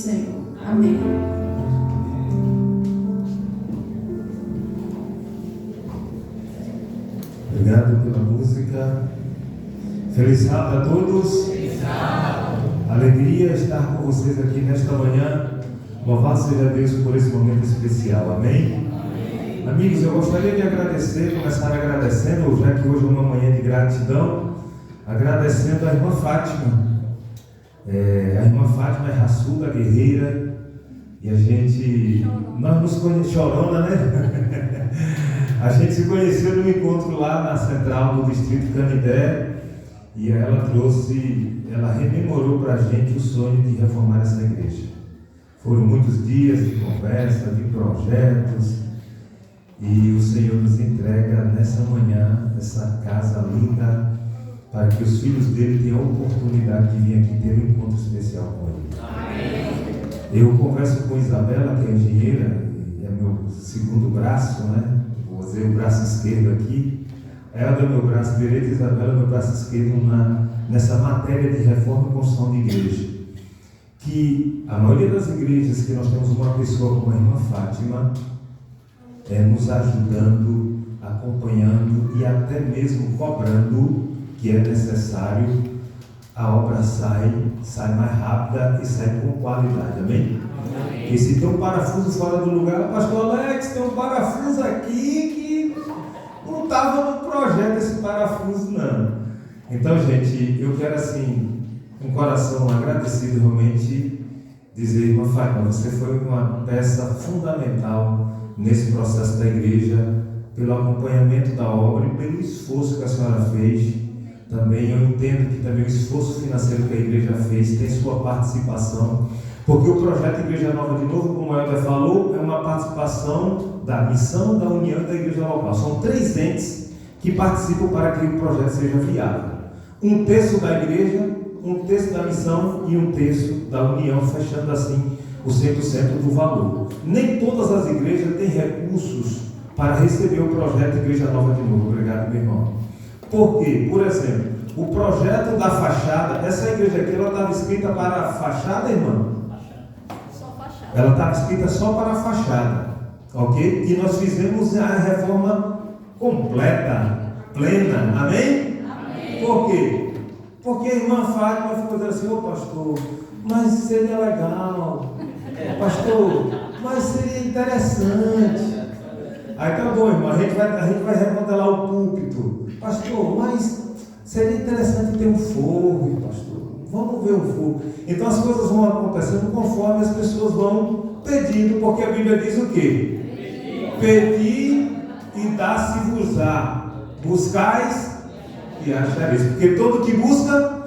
Senhor. Amém. Obrigado pela música. Feliz sábado a todos. Feliz sábado. Alegria estar com vocês aqui nesta manhã. Louvado seja Deus por esse momento especial. Amém? Amém. Amigos, eu gostaria de agradecer, começar agradecendo, já que hoje é uma manhã de gratidão, agradecendo a irmã Fátima. A irmã Fátima é raçuda, guerreira, e nós nos conhecemos, chorona, né? A gente se conheceu num encontro lá na central do Distrito Canindé, e ela rememorou para a gente o sonho de reformar essa igreja. Foram muitos dias de conversa, de projetos, e o Senhor nos entrega nessa manhã essa casa linda, para que os filhos dele tenham a oportunidade de vir aqui ter um encontro especial com ele. Amém. Eu converso com Isabela, que é engenheira, e é meu segundo braço, né? Vou dizer o braço esquerdo aqui. Ela é meu braço direito, Isabela é meu braço esquerdo nessa matéria de reforma e construção de igreja. Que a maioria das igrejas que nós temos uma pessoa como a irmã Fátima, nos ajudando, acompanhando e até mesmo cobrando que é necessário, a obra sai mais rápida e sai com qualidade, amém? Amém. E se tem um parafuso fora do lugar, pastor Alex, tem um parafuso aqui que não estava no projeto esse parafuso não. Então, gente, eu quero assim, com o coração agradecido realmente, dizer, irmã Fátima, você foi uma peça fundamental nesse processo da igreja, pelo acompanhamento da obra e pelo esforço que a senhora fez. Também eu entendo que também o esforço financeiro que a igreja fez tem sua participação, porque o projeto Igreja Nova de Novo, como o Helder falou, é uma participação da missão, da união e da igreja local. São 3 entes que participam para que o projeto seja viável. 1/3 da igreja, 1/3 da missão e 1/3 da união, fechando assim o 100% do valor. Nem todas as igrejas têm recursos para receber o projeto Igreja Nova de Novo. Obrigado, meu irmão. Por quê? Por exemplo, o projeto da fachada, essa igreja aqui, ela estava escrita para a fachada, irmã? Só fachada. Ela estava escrita só para a fachada, ok? E nós fizemos a reforma completa, plena, amém? Amém. Por quê? Porque a irmã Fátima ficou dizendo assim, ô pastor, mas seria legal, pastor, mas seria interessante. Aí tá bom, irmão, a gente vai remodelar o púlpito. Pastor, mas seria interessante ter um fogo, pastor. Vamos ver o fogo. Então as coisas vão acontecendo conforme as pessoas vão pedindo, porque a Bíblia diz o quê? Pedi e dá-se-vos-á. Buscais e achareis. Porque todo que busca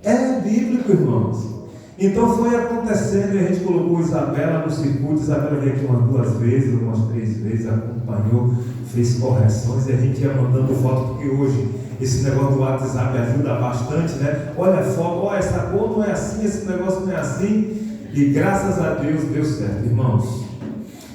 é bíblico, irmãos. Então foi acontecendo e a gente colocou Isabela no circuito. Isabela veio aqui umas 2 vezes, umas 3 vezes, acompanhou, fez correções e a gente ia mandando foto, porque hoje esse negócio do WhatsApp ajuda bastante, né? Olha a foto, olha essa cor não é assim, esse negócio não é assim, e graças a Deus deu certo, irmãos.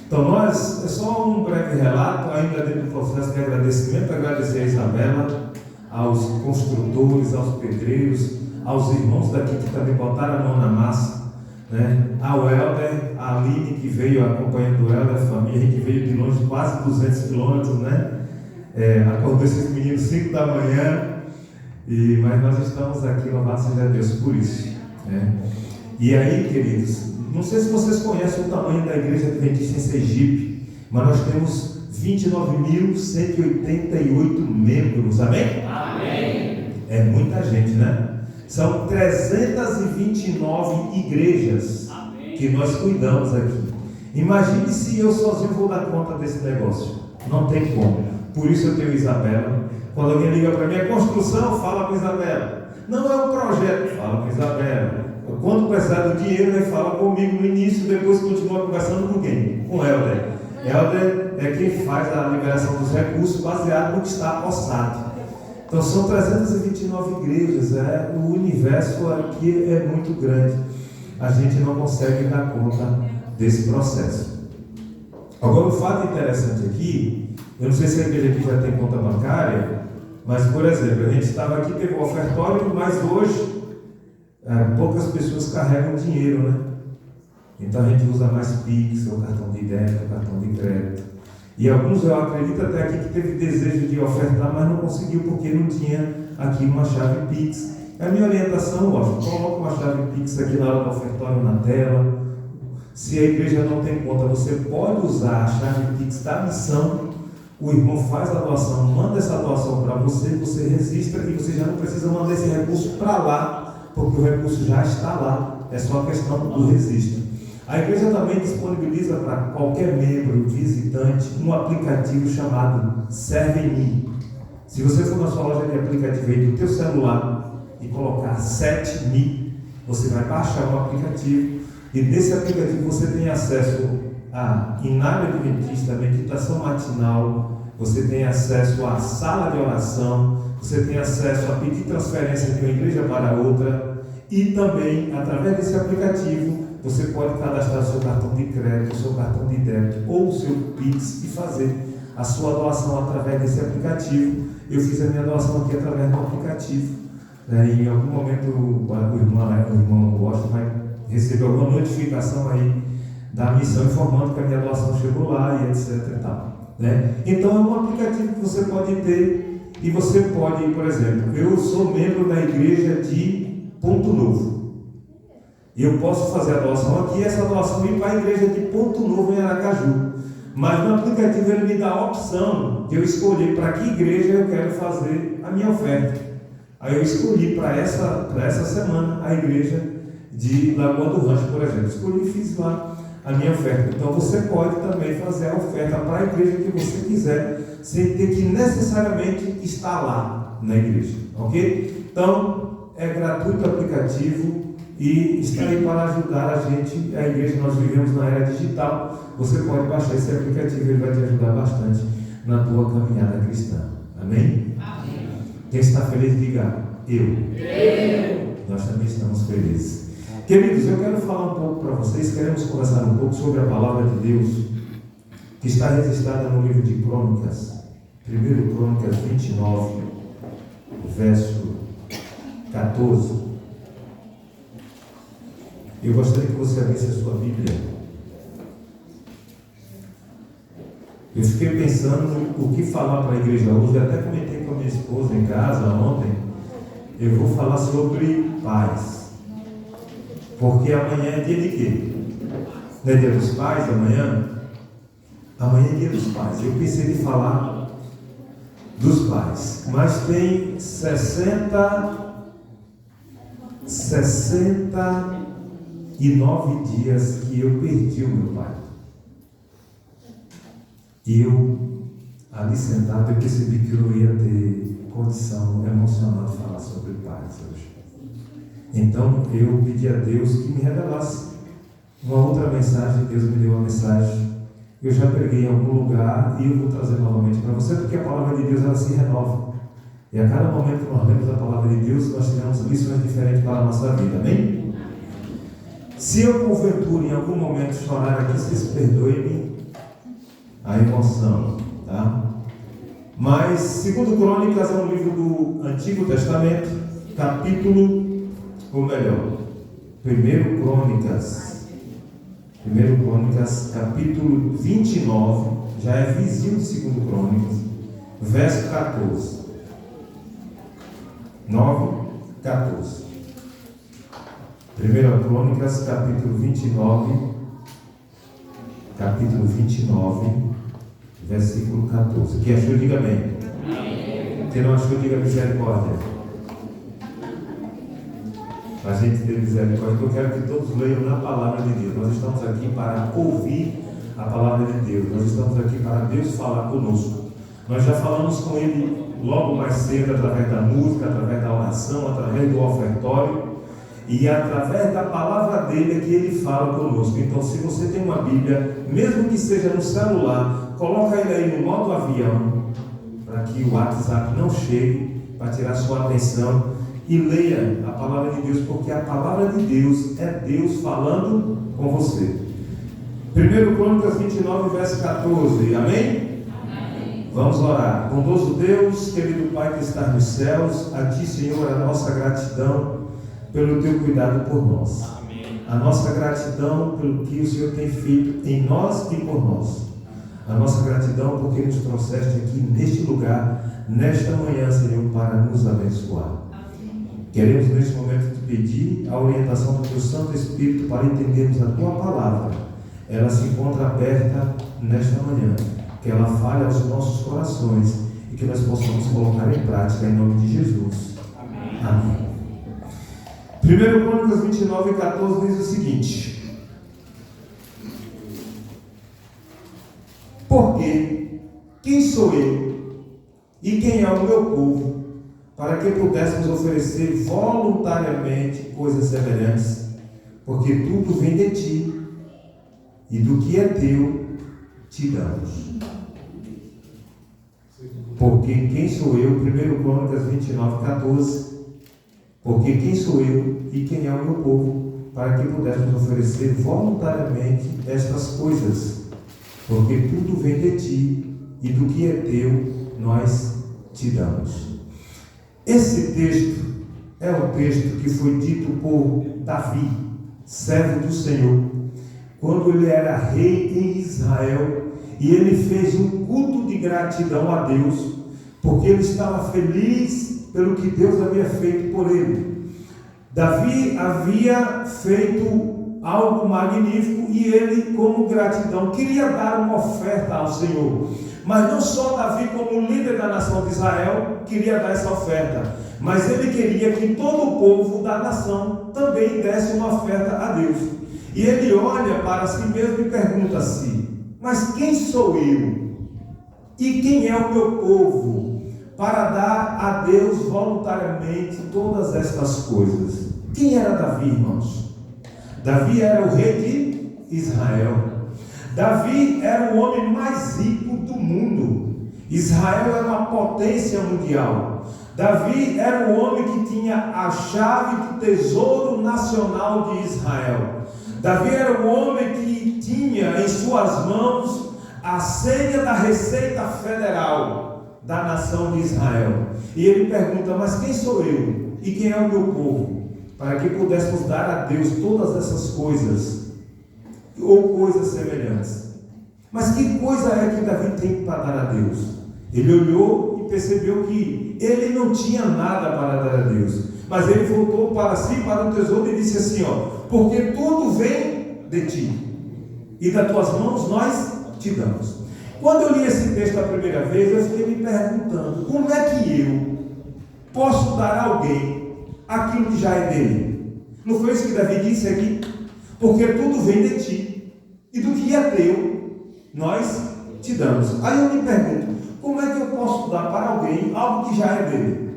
Então nós, é só um breve relato, ainda dentro do processo de agradecimento, agradecer a Isabela, aos construtores, aos pedreiros, aos irmãos daqui que também botaram a mão na massa, né? Ao Helder, a Aline que veio acompanhando o Helder, a família, a gente veio de longe, quase 200 quilômetros, né? Acordou esses meninos 5 da manhã, mas nós estamos aqui, louvado seja Deus por isso, né? E aí, queridos, não sei se vocês conhecem o tamanho da igreja adventista em Sergipe, mas nós temos 29.188 membros, amém? Amém! É muita gente, né? São 329 igrejas que nós cuidamos aqui. Imagine se eu sozinho vou dar conta desse negócio. Não tem como. Por isso eu tenho Isabela. Quando alguém liga para mim, é construção, fala com Isabela. Não é um projeto, fala com Isabela. Quando precisar do dinheiro, ele fala comigo no início, depois continua conversando com quem? Com Helder. Helder é quem faz a liberação dos recursos baseado no que está apossado. Então são 329 igrejas, o universo aqui é muito grande. A gente não consegue dar conta desse processo. Agora, um fato interessante aqui, eu não sei se a igreja aqui já tem conta bancária, mas, por exemplo, a gente estava aqui, teve um ofertório, mas hoje poucas pessoas carregam dinheiro, né? Então a gente usa mais Pix, ou cartão de débito, cartão de crédito. E alguns, eu acredito até aqui, que teve desejo de ofertar, mas não conseguiu porque não tinha aqui uma chave Pix. A minha orientação, coloca uma chave Pix aqui na hora do ofertório na tela. Se a igreja não tem conta, você pode usar a chave Pix da missão. O irmão faz a doação, manda essa doação para você, você registra e você já não precisa mandar esse recurso para lá, porque o recurso já está lá. É só a questão do registro. A igreja também disponibiliza para qualquer membro, visitante, um aplicativo chamado Serve em Mim. Se você for na sua loja de aplicativo aí do teu celular e colocar 7.000, você vai baixar o aplicativo e nesse aplicativo você tem acesso a Inário Adventista, meditação matinal, você tem acesso à sala de oração, você tem acesso a pedir transferência de uma igreja para outra e também, através desse aplicativo, você pode cadastrar o seu cartão de crédito, o seu cartão de débito ou o seu Pix e fazer a sua doação através desse aplicativo. Eu fiz a minha doação aqui através do aplicativo. Em algum momento o irmão Washington vai receber alguma notificação aí da missão informando que a minha doação chegou lá e etc e tal. Então é um aplicativo que você pode ter e você pode, por exemplo, eu sou membro da igreja de Ponto Novo. E eu posso fazer a doação aqui e essa doação ir para a igreja de Ponto Novo em Aracaju. Mas no aplicativo ele me dá a opção de eu escolher para que igreja eu quero fazer a minha oferta. Aí eu escolhi para essa semana a igreja de Lagoa do Rancho, por exemplo. Escolhi e fiz lá a minha oferta. Então você pode também fazer a oferta para a igreja que você quiser, sem ter que necessariamente estar lá na igreja. Ok? Então é gratuito o aplicativo. E está aí para ajudar a gente, a igreja. Nós vivemos na era digital, você pode baixar esse aplicativo, ele vai te ajudar bastante na tua caminhada cristã. Amém? Amém. Quem está feliz, diga eu. Nós também estamos felizes. Queridos, eu quero falar um pouco para vocês, queremos conversar um pouco sobre a palavra de Deus, que está registrada no livro de Crônicas, 1 Crônicas 29, verso 14. Eu gostaria que você abrisse a sua Bíblia. Eu fiquei pensando o que falar para a igreja hoje. Eu até comentei com a minha esposa em casa ontem. Eu vou falar sobre paz. Porque amanhã é dia de quê? Não é dia dos pais amanhã? Amanhã é dia dos pais. Eu pensei em falar dos pais. Mas tem 69 dias que eu perdi o meu pai. E eu, ali sentado, eu percebi que eu ia ter condição emocional de falar sobre paz hoje. Então eu pedi a Deus que me revelasse uma outra mensagem. Deus me deu uma mensagem. Eu já preguei em algum lugar e eu vou trazer novamente para você, porque a palavra de Deus ela se renova. E a cada momento que nós lemos a palavra de Deus, nós tiramos lições diferentes para a nossa vida. Amém? Se eu porventura em algum momento chorar aqui, vocês perdoem-me a emoção, tá? Mas 2 Crônicas é um livro do Antigo Testamento, capítulo, ou melhor, 1 Crônicas, capítulo 29, já é vizinho de 2 Crônicas, verso 14. 9, 14. 1 Crônicas, capítulo 29, versículo 14. Quem achou, diga amém. Quem não achou, diga misericórdia. A gente ter misericórdia, eu quero que todos leiam na palavra de Deus. Nós estamos aqui para ouvir a palavra de Deus. Nós estamos aqui para Deus falar conosco. Nós já falamos com Ele logo mais cedo, através da música, através da oração, através do ofertório. E através da palavra dele é que ele fala conosco. Então, se você tem uma Bíblia, mesmo que seja no celular, coloca ele aí no modo avião, para que o WhatsApp não chegue, para tirar sua atenção, e leia a palavra de Deus, porque a palavra de Deus é Deus falando com você. 1 Crônicas 29, verso 14. Amém? Vamos orar. Bondoso Deus, querido Pai que está nos céus, a Ti, Senhor, a nossa gratidão pelo teu cuidado por nós. A nossa gratidão pelo que o Senhor tem feito em nós e por nós. A nossa gratidão porque nos trouxeste aqui neste lugar, nesta manhã, Senhor, para nos abençoar. Queremos neste momento te pedir a orientação do teu Santo Espírito para entendermos a tua palavra. Ela se encontra aberta nesta manhã, que ela fale aos nossos corações e que nós possamos colocar em prática em nome de Jesus. Amém. 1 Crônicas 29:14 diz o seguinte: porque quem sou eu e quem é o meu povo, para que pudéssemos oferecer voluntariamente coisas semelhantes? Porque tudo vem de ti, e do que é teu te damos. Porque quem sou eu? 1 Crônicas 29:14. Porque quem sou eu e quem é o meu povo, para que pudéssemos oferecer voluntariamente estas coisas? Porque tudo vem de ti, e do que é teu nós te damos. Esse texto é o texto que foi dito por Davi, servo do Senhor, quando ele era rei em Israel, e ele fez um culto de gratidão a Deus, porque ele estava feliz pelo que Deus havia feito por ele. Davi havia feito algo magnífico e ele, como gratidão, queria dar uma oferta ao Senhor. Mas não só Davi, como líder da nação de Israel, queria dar essa oferta, mas ele queria que todo o povo da nação também desse uma oferta a Deus. E ele olha para si mesmo e pergunta-se: mas quem sou eu? E quem é o meu povo para dar a Deus voluntariamente todas estas coisas? Quem era Davi, irmãos? Davi era o rei de Israel. Davi era o homem mais rico do mundo. Israel era uma potência mundial. Davi era o homem que tinha a chave do tesouro nacional de Israel. Davi era o homem que tinha em suas mãos a senha da Receita Federal da nação de Israel. E ele pergunta: mas quem sou eu e quem é o meu povo, para que pudéssemos dar a Deus todas essas coisas, ou coisas semelhantes? Mas que coisa é que Davi tem para dar a Deus? Ele olhou e percebeu que ele não tinha nada para dar a Deus, mas ele voltou para si, para o tesouro, e disse assim: porque tudo vem de ti, e das tuas mãos nós te damos. Quando eu li esse texto a primeira vez, eu fiquei me perguntando: como é que eu posso dar a alguém aquilo que já é dele? Não foi isso que Davi disse aqui? Porque tudo vem de ti, e do que é teu nós te damos. Aí eu me pergunto: como é que eu posso dar para alguém algo que já é dele?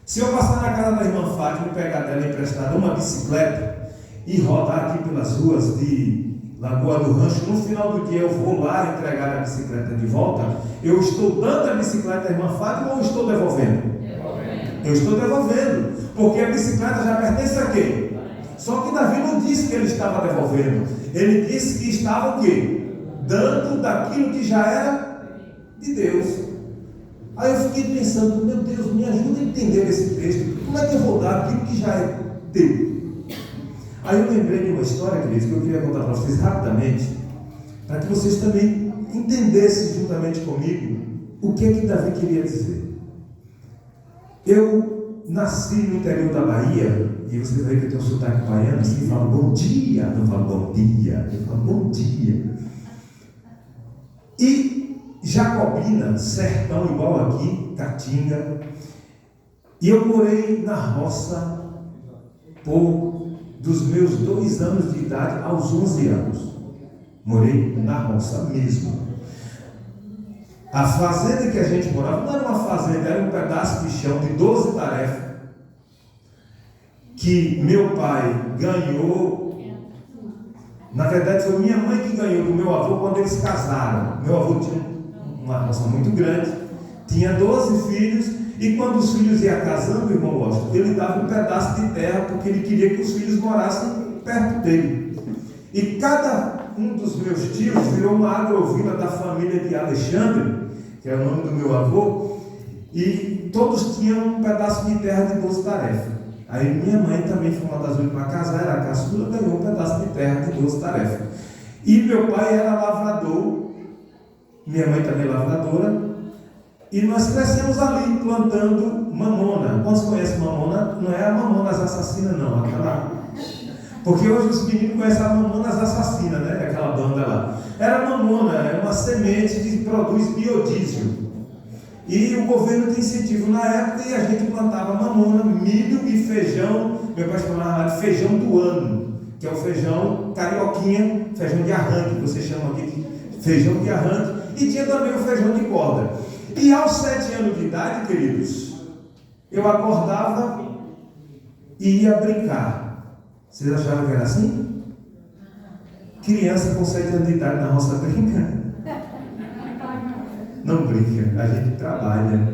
Se eu passar na casa da irmã Fátima e pegar dela emprestada uma bicicleta e rodar aqui pelas ruas de Lagoa do Rancho, no final do dia eu vou lá entregar a bicicleta de volta, eu estou dando a bicicleta à irmã Fátima ou estou devolvendo? Eu estou devolvendo, porque a bicicleta já pertence a quem? Só que Davi não disse que ele estava devolvendo, ele disse que estava o quê? Dando daquilo que já era de Deus. Aí eu fiquei pensando: meu Deus, me ajuda a entender esse texto. Como é que eu vou dar aquilo que já é teu? Aí eu lembrei de uma história, queridos, que eu queria contar para vocês rapidamente, para que vocês também entendessem juntamente comigo o que é que Davi queria dizer. Eu nasci no interior da Bahia, e você vê que eu tenho um sotaque baiano, assim, falo bom dia, não falo bom dia, eu falo bom dia. E Jacobina, sertão igual aqui, Caatinga, e eu morei na roça dos meus 2 anos de idade aos 11 anos. Morei na roça mesmo. A fazenda que a gente morava não era uma fazenda, era um pedaço de chão de 12 tarefas que meu pai ganhou. Na verdade foi minha mãe que ganhou do meu avô quando eles casaram. Meu avô tinha uma roça muito grande, tinha 12 filhos, e quando os filhos iam casando, irmão Washington, ele dava um pedaço de terra porque ele queria que os filhos morassem perto dele. E cada um dos meus tios virou uma agrovila da família de Alexandre, que é o nome do meu avô, e todos tinham um pedaço de terra de 12 tarefas. Aí minha mãe também foi uma das últimas a casar, era a caçula, ganhou um pedaço de terra de 12 tarefas. E meu pai era lavrador, minha mãe também lavradora, e nós crescemos ali plantando mamona. Quando se conhece mamona, não é a Mamonas Assassina, não, aquela. Porque hoje os meninos conhecem a Mamonas Assassina, né? Aquela banda lá. Era mamona, é uma semente que produz biodiesel. E o governo tem incentivo na época e a gente plantava mamona, milho e feijão. Meu pai chamava de feijão do ano, que é o feijão carioquinha, feijão de arranque, que você chama aqui de feijão de arranque. E tinha também o feijão de corda. E aos 7 anos de idade, queridos, eu acordava e ia brincar. Vocês achavam que era assim? Criança com 7 anos de idade na roça brinca? Não brinca, a gente trabalha.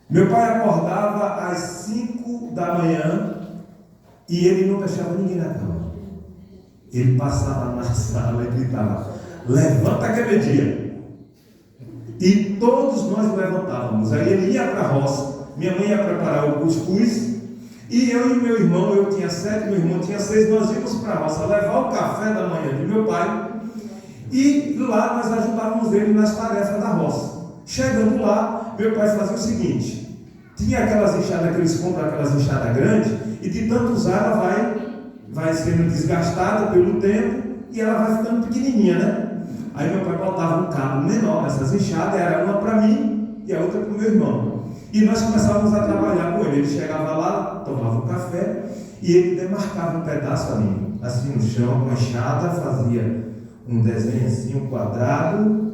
Meu pai acordava às 5 da manhã e ele não deixava ninguém na cama. Ele passava na sala e gritava: levanta que é meio-dia. E todos nós levantávamos. Aí ele ia para a roça, minha mãe ia preparar o cuscuz, e eu e meu irmão, eu tinha 7, meu irmão tinha 6, nós íamos para a roça levar o café da manhã de meu pai, e lá nós ajudávamos ele nas tarefas da roça. Chegando lá, meu pai fazia o seguinte: tinha aquelas enxadas que eles compram, aquelas enxadas grandes, e de tanto usar ela vai sendo desgastada pelo tempo, e ela vai ficando pequenininha, né? Aí meu pai botava um cabo menor nessas enxadas, era uma para mim e a outra para o meu irmão. E nós começávamos a trabalhar com ele. Ele chegava lá, tomava um café e ele demarcava um pedaço ali, assim no chão, com a enxada, fazia um desenho assim, um quadrado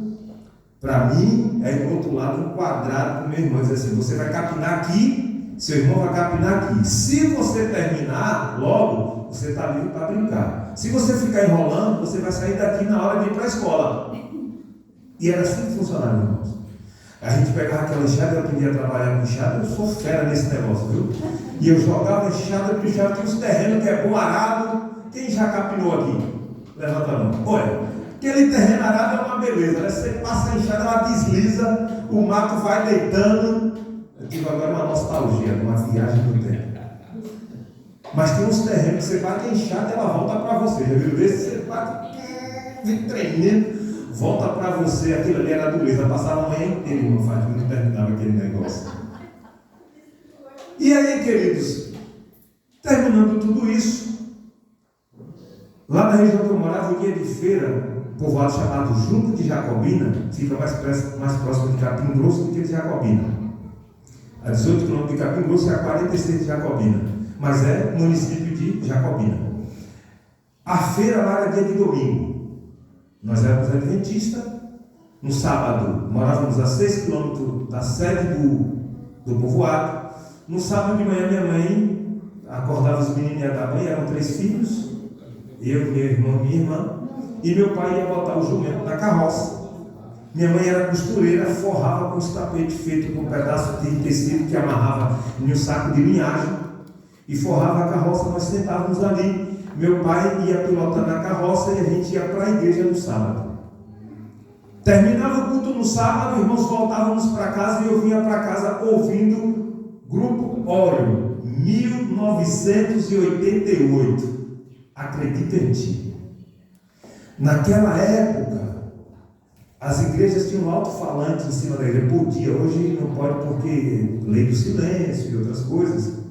para mim, aí do outro lado um quadrado para o meu irmão. Ele dizia assim: você vai capinar aqui, seu irmão vai capinar aqui. Se você terminar logo, você está livre para brincar. Se você ficar enrolando, você vai sair daqui na hora de ir para a escola. E era assim que funcionava, irmãos. A gente pegava aquela enxada, eu aprendi a trabalhar com enxada, eu sou fera nesse negócio, viu? E eu jogava enxada, porque já tinha uns terrenos que é bom arado. Quem já capinou aqui? Levanta a mão. Olha, aquele terreno arado é uma beleza, né? Você passa a enxada, ela desliza, o mato vai deitando. Eu tive agora uma nostalgia, uma viagem do tempo. Mas tem uns terrenos que você bate enxada e ela volta para você. Já viu desse? Você bate, vem tremendo, volta para você. Aquilo ali era dureza. Passava a manhã inteira, irmão, faz muito terminava aquele negócio. E aí, queridos, terminando tudo isso, lá na região que eu morava, eu ia de feira, um povoado chamado Junco de Jacobina, fica mais próximo de Capim Grosso do que de Jacobina. A 18 km de Capim Grosso e a 46 de Jacobina. Mas é município de Jacobina. A feira lá era dia de domingo. Nós éramos adventistas. No sábado, morávamos a 6 km da sede do povoado. No sábado de manhã, minha mãe acordava os meninos e ia dar banho. Eram 3 filhos, eu, meu irmão e minha irmã. E meu pai ia botar o jumento na carroça. Minha mãe era costureira, forrava com os tapetes feitos com um pedaço de tecido que amarrava em um saco de linhagem. E forrava a carroça, nós sentávamos ali. Meu pai ia pilotando a carroça e a gente ia para a igreja no sábado. Terminava o culto no sábado, irmãos, voltávamos para casa e eu vinha para casa ouvindo Grupo Óleo, 1988. Acredita em ti. Naquela época, as igrejas tinham um alto-falante em cima da igreja. Podia, hoje não pode porque lei do silêncio e outras coisas.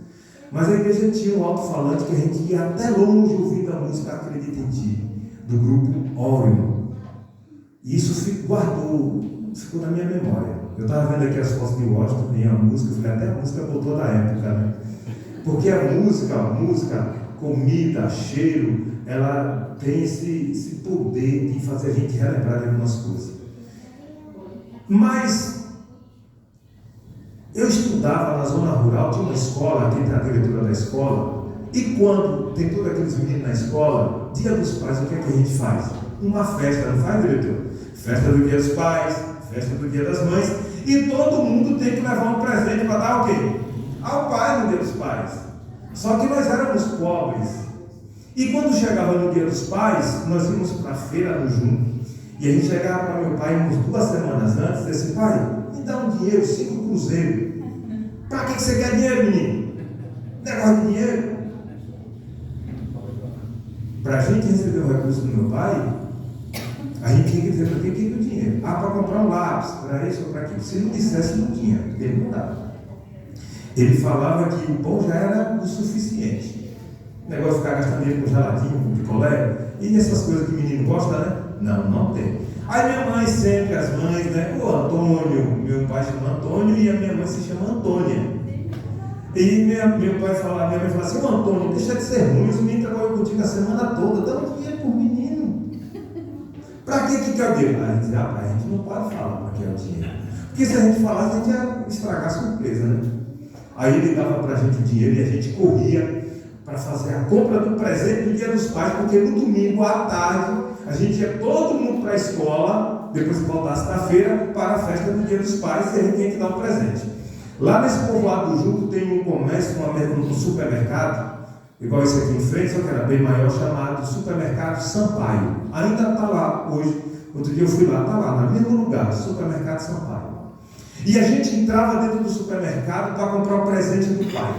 Mas a igreja tinha um alto-falante que a gente ia até longe ouvindo a música Acredita em Ti, do grupo Orion. E isso ficou na minha memória. Eu estava vendo aqui as fotos de Washington e a música, eu falei, até a música voltou da época, né? Porque a música, comida, cheiro, ela tem esse poder de fazer a gente relembrar de algumas coisas. Mas eu estudava na zona rural, tinha uma escola, aqui tem a diretora da escola, e quando tem todos aqueles meninos na escola, Dia dos Pais, o que é que a gente faz? Uma festa, não faz, diretor? Festa do Dia dos Pais, festa do Dia das Mães, e todo mundo tem que levar um presente para dar o quê? Ao pai no Dia dos Pais. Só que nós éramos pobres. E quando chegava no Dia dos Pais, nós íamos para a feira no Junco. E a gente chegava para meu pai umas 2 semanas antes e disse assim: pai, me dá um dinheiro, 5 cruzeiros. Para que você quer dinheiro, menino? Negócio de dinheiro. Para a gente receber o recurso do meu pai, a gente tinha que dizer para quem o dinheiro. Ah, para comprar um lápis, para isso ou para aquilo. Se não dissesse, não tinha. Ele não dava. Ele falava que o pão já era o suficiente. O negócio de ficar gastando dinheiro com geladinho, com picolé, e essas coisas que o menino gosta, né? Não, não tem. Aí minha mãe sempre, as mães, né? O Antônio, meu pai chama Antônio e a minha mãe se chama Antônia. E meu pai minha mãe falava assim, ô Antônio, deixa de ser ruim, os meninos trabalham contigo a semana toda, dá um dinheiro por menino. Pra que quer o dinheiro? Aí a gente dizia, rapaz, a gente não pode falar para que é o dinheiro. Porque se a gente falasse, a gente ia estragar a surpresa, né? Aí ele dava pra gente o dinheiro e a gente corria para fazer a compra do presente do Dia dos Pais, porque no domingo à tarde a gente ia todo mundo para a escola, depois que voltasse da feira, para a festa do Dia dos Pais, e a gente tinha que dar um presente. Lá nesse povoado do Junco tem um comércio, um supermercado, igual esse aqui em frente, só que era bem maior, chamado Supermercado Sampaio. Ainda está lá hoje. Outro dia eu fui lá, está lá, no mesmo lugar, Supermercado Sampaio. E a gente entrava dentro do supermercado para comprar o presente do pai,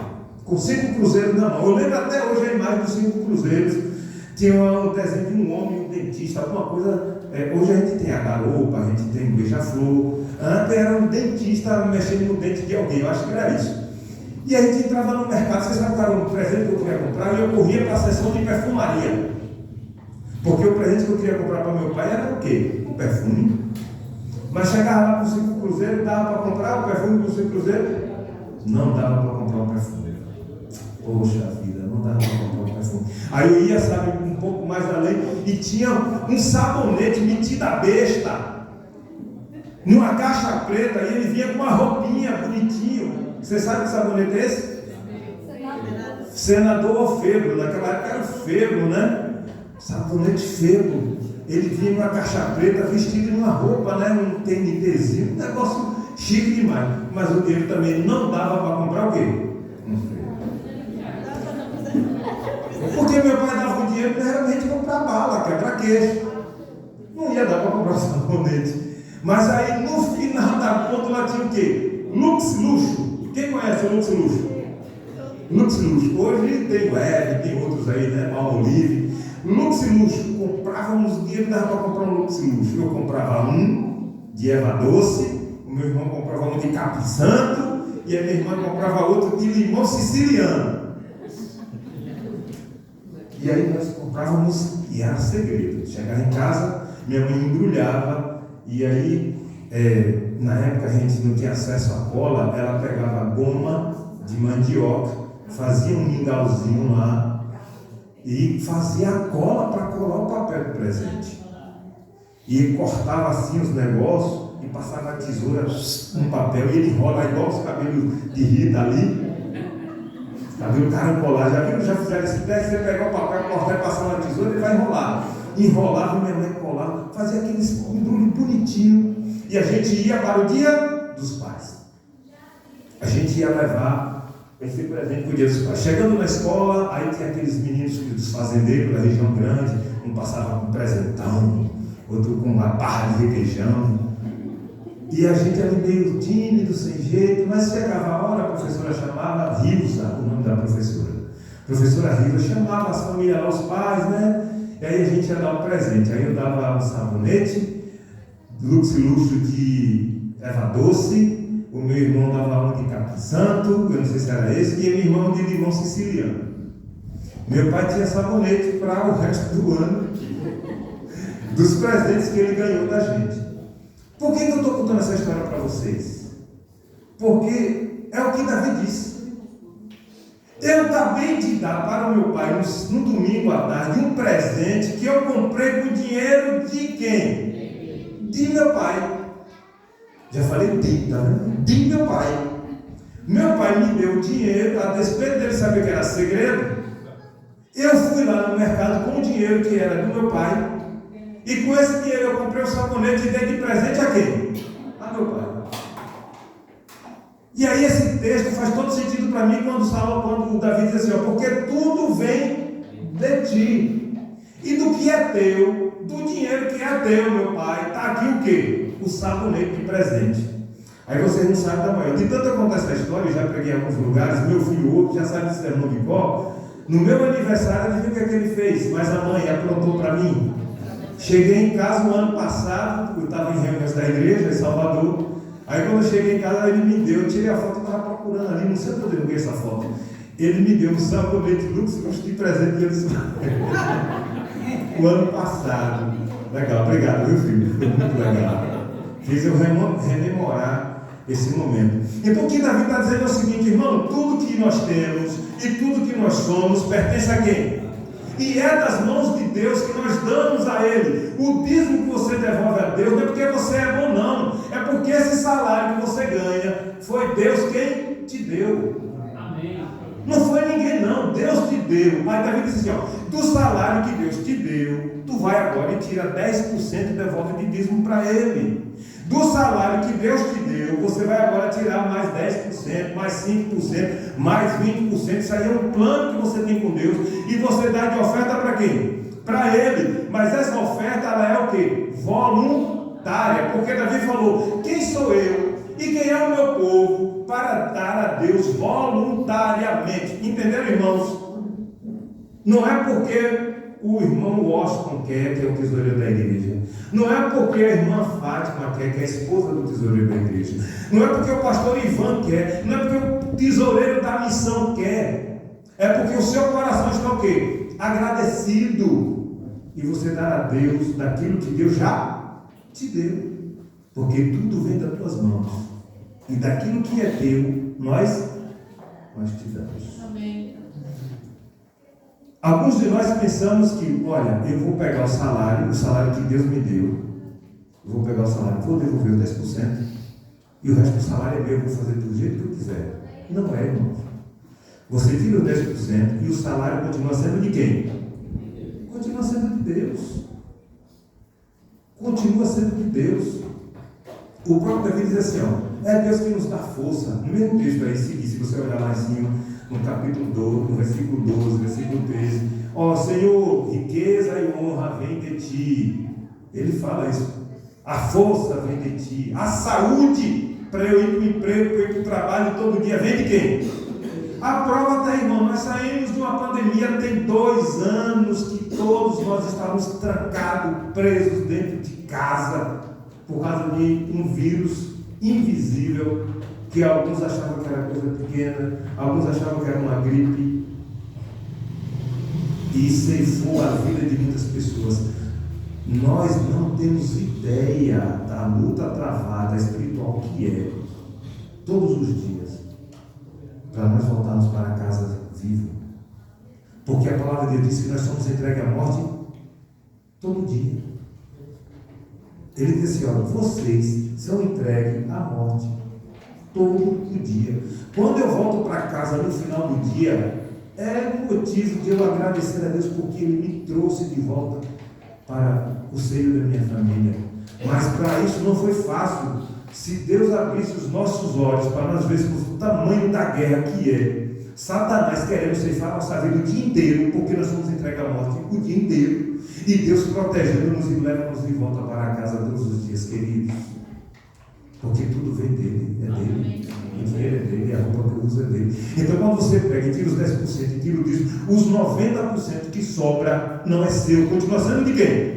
com 5 cruzeiros na mão. Eu lembro até hoje a imagem dos 5 cruzeiros. Tinha um desenho de um homem, um dentista, alguma coisa. Hoje a gente tem a garopa, a gente tem o beija-flor. Antes era um dentista mexendo no dente de alguém, eu acho que era isso. E a gente entrava no mercado, vocês sabem qual era o presente que eu queria comprar, e eu corria para a seção de perfumaria. Porque o presente que eu queria comprar para meu pai era o quê? Um perfume. Mas chegava lá com 5 cruzeiros, dava para comprar o perfume com 5 cruzeiros? Não dava para comprar um perfume. Poxa vida, não dava para comprar um perfume. Aí eu ia, sabe, um pouco mais além, e tinha um sabonete metido a besta, numa caixa preta, e ele vinha com uma roupinha bonitinho. Você sabe que sabonete é esse? Senador Febro, naquela época era o Febro, né? Sabonete Febro. Ele vinha numa caixa preta, vestido numa roupa, né? Um TNTzinho, um negócio chique demais. Mas o dinheiro também não dava para comprar o quê? Um Febro. Porque meu pai dava o dinheiro realmente comprar bala, quebra-queixo. Não ia dar para comprar sabonete. Mas aí no final da conta lá tinha o quê? Lux Luxo. Quem conhece o Lux Luxo? Lux Luxo. Hoje tem o Ed, tem outros aí, né? Palmolive. Lux Luxo. Comprávamos dinheiro, dava para comprar um Lux Luxo. Eu comprava um de erva doce, o meu irmão comprava um de capim santo e a minha irmã comprava outro de limão siciliano. E aí nós comprávamos e era segredo. Chegava em casa, minha mãe embrulhava e aí, na época a gente não tinha acesso à cola, ela pegava goma de mandioca, fazia um mingauzinho lá e fazia a cola para colar o papel do presente. E cortava assim os negócios e passava a tesoura no papel e ele enrola igual os cabelos de Rita ali. Cabelo carancolar, já viram? Já fizeram esse teste? Você pegar o papel, cortar e passar na tesoura e vai enrolar. Enrolava, minha mãe colava, fazia aquele embrulho bonitinho. E a gente ia para o Dia dos Pais. A gente ia levar esse presente para o Dia dos Pais. Chegando na escola, aí tinha aqueles meninos dos fazendeiros da região grande, um passava com um presentão, outro com uma barra de requeijão. E a gente era meio tímido, sem jeito, mas chegava a hora, a professora chamava Rilza, o nome da professora. A professora Rilza chamava as famílias lá, os pais, né? E aí a gente ia dar um presente. Aí eu dava um sabonete, Lux Luxo de erva doce, o meu irmão dava um de capim santo, eu não sei se era esse, e a minha irmã um de limão siciliano. Meu pai tinha sabonete para o resto do ano, dos presentes que ele ganhou da gente. Por que eu estou contando essa história para vocês? Porque é o que Davi disse. Eu acabei de dar para o meu pai, no domingo à tarde, um presente que eu comprei com dinheiro de quem? De meu pai. Já falei de, tá vendo? De meu pai. Meu pai me deu dinheiro, a despeito dele saber que era segredo. Eu fui lá no mercado com o dinheiro que era do meu pai. E com esse dinheiro eu comprei o sabonete e dei de presente a quem? A meu pai. E aí esse texto faz todo sentido para mim quando o Davi diz assim, ó, porque tudo vem de ti. E do que é teu, do dinheiro que é teu, meu pai, está aqui o quê? O sabonete de presente. Aí vocês não sabem da manhã. De tanto contar essa história, eu já preguei em alguns lugares, meu filho outro já sabe desse sermão de cor. No meu aniversário, adivinha o que é que ele fez? Mas a mãe aprontou para mim. Cheguei em casa no ano passado, eu estava em reuniões da igreja em Salvador. Aí quando eu cheguei em casa, ele me deu, eu tirei a foto e estava procurando ali, não sei onde eu derrubei essa foto. Ele me deu um sabonete Lux, eu de presente dele o ano passado. Legal, obrigado, meu filho, foi muito legal. Fiz eu rememorar esse momento. Então o que Davi está dizendo é o seguinte, irmão, tudo que nós temos e tudo que nós somos pertence a quem? E é das mãos de Deus que nós damos a Ele. O dízimo que você devolve a Deus não é porque você é bom, não. É porque esse salário que você ganha foi Deus quem te deu. Amém. Não foi ninguém, não. Deus te deu. Aí Davi disse assim, ó, do salário que Deus te deu, tu vai agora e tira 10% e devolve de dízimo para Ele. Do salário que Deus te deu, você vai agora tirar mais 10%, mais 5%, mais 20%. Isso aí é um plano que você tem com Deus. E você dá de oferta para quem? Para Ele. Mas essa oferta, ela é o quê? Voluntária. Porque Davi falou, quem sou eu e quem é o meu povo para dar a Deus voluntariamente? Entenderam, irmãos? Não é porque o irmão Washington quer, que é o tesoureiro da igreja. Não é porque a irmã Fátima quer, que é a esposa do tesoureiro da igreja. Não é porque o pastor Ivan quer. Não é porque o tesoureiro da missão quer. É porque o seu coração está o quê? Agradecido. E você dá a Deus daquilo que Deus já te deu. Porque tudo vem das tuas mãos. E daquilo que é teu, nós te damos. Amém. Alguns de nós pensamos que, olha, eu vou pegar o salário que Deus me deu, eu vou pegar o salário, vou devolver o 10%, e o resto do salário é meu, eu vou fazer do jeito que eu quiser. Não é, irmão. Você tira o 10% e o salário continua sendo de quem? Continua sendo de Deus. Continua sendo de Deus. O próprio Davi diz assim, ó, é Deus que nos dá força. No mesmo texto aí, se você olhar lá em cima, no capítulo 12, no versículo 12, versículo 13, ó Senhor, riqueza e honra vem de ti. Ele fala isso. A força vem de ti. A saúde para eu ir para o emprego, para eu ir para o trabalho todo dia, vem de quem? A prova está aí, irmão. Nós saímos de uma pandemia tem 2 anos que todos nós estávamos trancados, presos dentro de casa, por causa de um vírus invisível, que alguns achavam que era coisa pequena, alguns achavam que era uma gripe, e ceifou a vida de muitas pessoas. Nós não temos ideia da luta travada espiritual que é, todos os dias, para nós voltarmos para casa vivo. Porque a palavra de Deus diz que nós somos entregues à morte todo dia. Ele diz assim, olha, vocês são entregues à morte todo dia. Quando eu volto para casa no final do dia, é um motivo de eu agradecer a Deus porque Ele me trouxe de volta para o seio da minha família. Mas para isso não foi fácil. Se Deus abrisse os nossos olhos para nós vermos o tamanho da guerra que é Satanás querendo ceifar nossa vida o dia inteiro, porque nós somos entregues à morte o dia inteiro, e Deus protegendo-nos e leva-nos de volta para casa todos os dias, queridos. Porque tudo vem dele, é dele. O dinheiro é dele, a roupa que eu uso é dele. Então quando você pega e tira os 10% e tira o dízimo, os 90% que sobra não é seu, continua sendo de quem?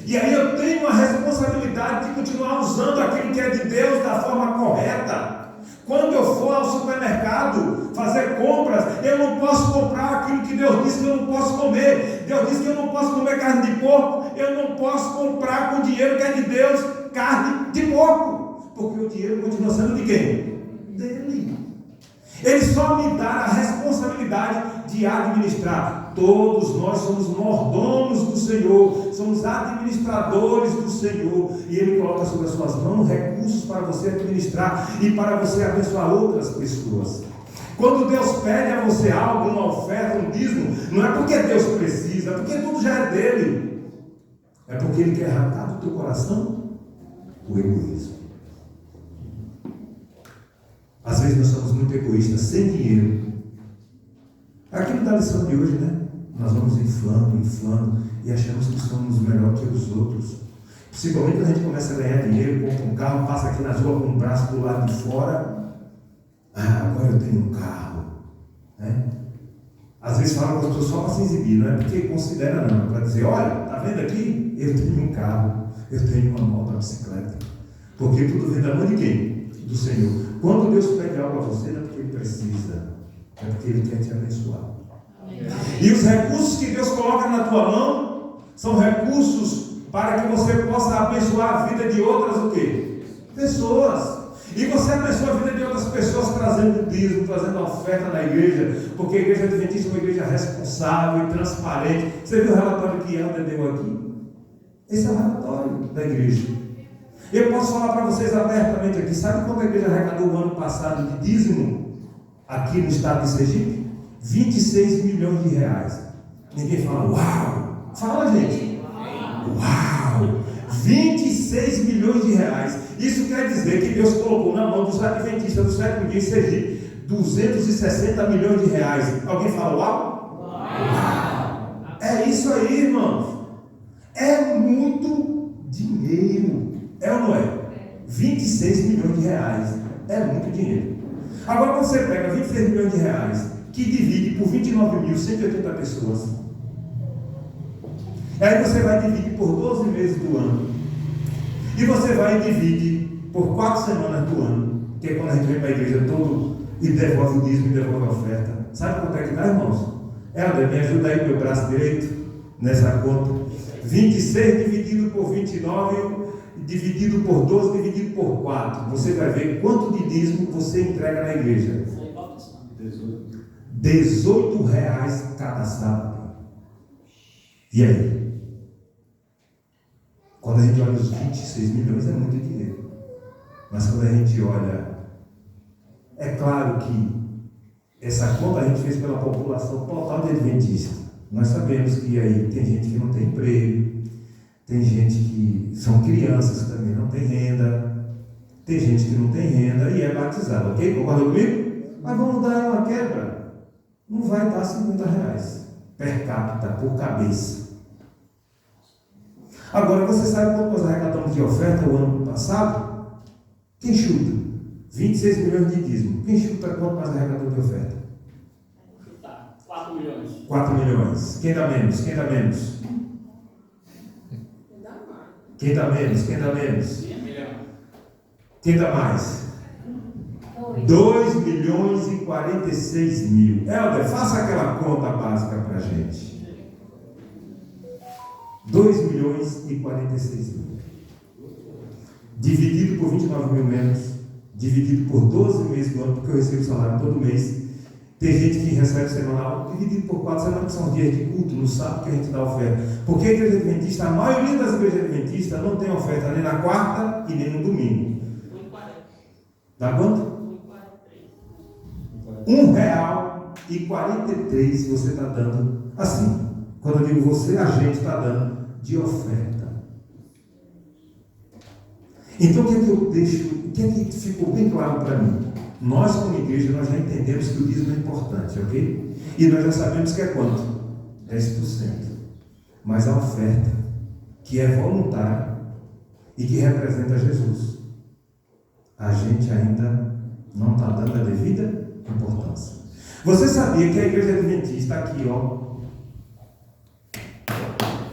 E aí eu tenho a responsabilidade de continuar usando aquilo que é de Deus da forma correta. Quando eu for ao supermercado fazer compras, eu não posso comprar aquilo que Deus disse que eu não posso comer. Deus disse que eu não posso comer carne de porco. Eu não posso comprar com o dinheiro que é de Deus carne de porco. Porque o dinheiro continua sendo de quem? Dele. Ele só me dá a responsabilidade de administrar. Todos nós somos mordomos do Senhor, somos administradores do Senhor, e Ele coloca sobre as suas mãos recursos para você administrar e para você abençoar outras pessoas. Quando Deus pede a você algo, uma oferta, um dízimo, não é porque Deus precisa, é porque tudo já é dele, é porque Ele quer arrancar do teu coração o egoísmo. Às vezes nós somos muito egoístas, sem dinheiro. Aquilo da lição de hoje, né? Nós vamos inflando, e achamos que somos melhor que os outros, Principalmente quando a gente começa a ganhar dinheiro, compra um carro, passa aqui na rua com o braço do lado de fora. Ah, agora eu tenho um carro. Né? Às vezes fala com as pessoas só para se exibir, não é porque considera não, é para dizer, olha, está vendo aqui? Eu tenho um carro, eu tenho uma moto, bicicleta. Porque tudo vem da mão de quem? Do Senhor. Quando Deus pede algo a você, não é porque Ele precisa, é porque Ele quer te abençoar. E os recursos que Deus coloca na tua mão são recursos para que você possa abençoar a vida de outras o quê? Pessoas. E você abençoa a vida de outras pessoas trazendo o dízimo, trazendo a oferta na igreja, porque a igreja adventista é uma igreja responsável e transparente. Você viu o relatório que Helder deu aqui? Esse é o relatório da igreja. Eu posso falar para vocês abertamente aqui, sabe quanto a igreja arrecadou o ano passado de dízimo aqui no estado de Sergipe? 26 milhões de reais. Ninguém fala, uau! Fala, gente! Uau! 26 milhões de reais. Isso quer dizer que Deus colocou na mão dos adventistas do sétimo dia em Sergipe 260 milhões de reais. Alguém fala uau? Uau! É isso aí, irmãos. É muito dinheiro. É ou não é? 26 milhões de reais. É muito dinheiro. Agora quando você pega 26 milhões de reais que divide por 29.180 pessoas, aí você vai dividir por 12 meses do ano. E você vai dividir por 4 semanas do ano, que é quando a gente vem para a igreja todo e devolve o dízimo e devolve a oferta. Sabe quanto é que dá, irmãos? Helder, me ajuda aí com o meu braço direito nessa conta. 26 dividido por 29, dividido por 12, dividido por 4. Você vai ver quanto de dízimo você entrega na igreja. 18 reais cada sábado. E aí? Quando a gente olha os 26 milhões é muito dinheiro. Mas quando a gente olha, é claro que essa conta a gente fez pela população total de adventistas. Nós sabemos que aí tem gente que não tem emprego, tem gente que são crianças que também não tem renda, tem gente que não tem renda e é batizado, ok? Concorda comigo? Mas vamos dar uma quebra. Não vai dar 50 reais per capita, por cabeça. Agora, você sabe quanto nós arrecadamos de oferta o ano passado? Quem chuta? 26 milhões de dízimo. Quem chuta quanto nós arrecadamos de oferta? 4 milhões. 4 milhões. Quem dá menos? Quem dá menos? Quem dá menos? Quem dá menos? Quem dá mais? 2 milhões e 46 mil. Helder, faça aquela conta básica para a gente. 2 milhões e 46 mil. Dividido por 29 mil membros, dividido por 12 meses do ano, porque eu recebo salário todo mês. Tem gente que recebe semanal, dividido por 4 semanas, que são dias de culto, no sábado que a gente dá oferta. Porque a igreja adventista, a maioria das igrejas adventistas não tem oferta nem na quarta e nem no domingo. Dá quanto? R$1,43 você está dando assim. Quando eu digo você, a gente está dando de oferta. Então o que é que eu deixo, o que é que ficou bem claro para mim? Nós como igreja, nós já entendemos que o dízimo é importante, ok? E nós já sabemos que é quanto? 10%. Mas a oferta, que é voluntária e que representa Jesus, a gente ainda não está dando a devida importância. Você sabia que a igreja adventista aqui, ó,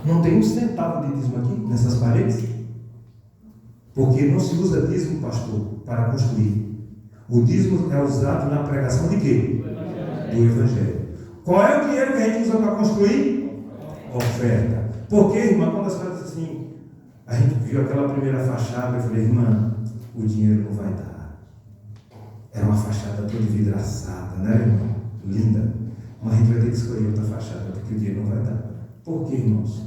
não tem um centavo de dízimo aqui nessas paredes? Porque não se usa dízimo, pastor, para construir. O dízimo é usado na pregação de quê? Do Evangelho. Qual é o dinheiro que a gente usa para construir? Oferta. Porque, irmã, quando as coisas assim, a gente viu aquela primeira fachada, eu falei, irmã, o dinheiro não vai dar. Era uma fachada toda vidraçada, né, irmão? Linda. Mas a gente vai ter que escolher outra fachada, porque o dinheiro não vai dar. Por quê, irmãos?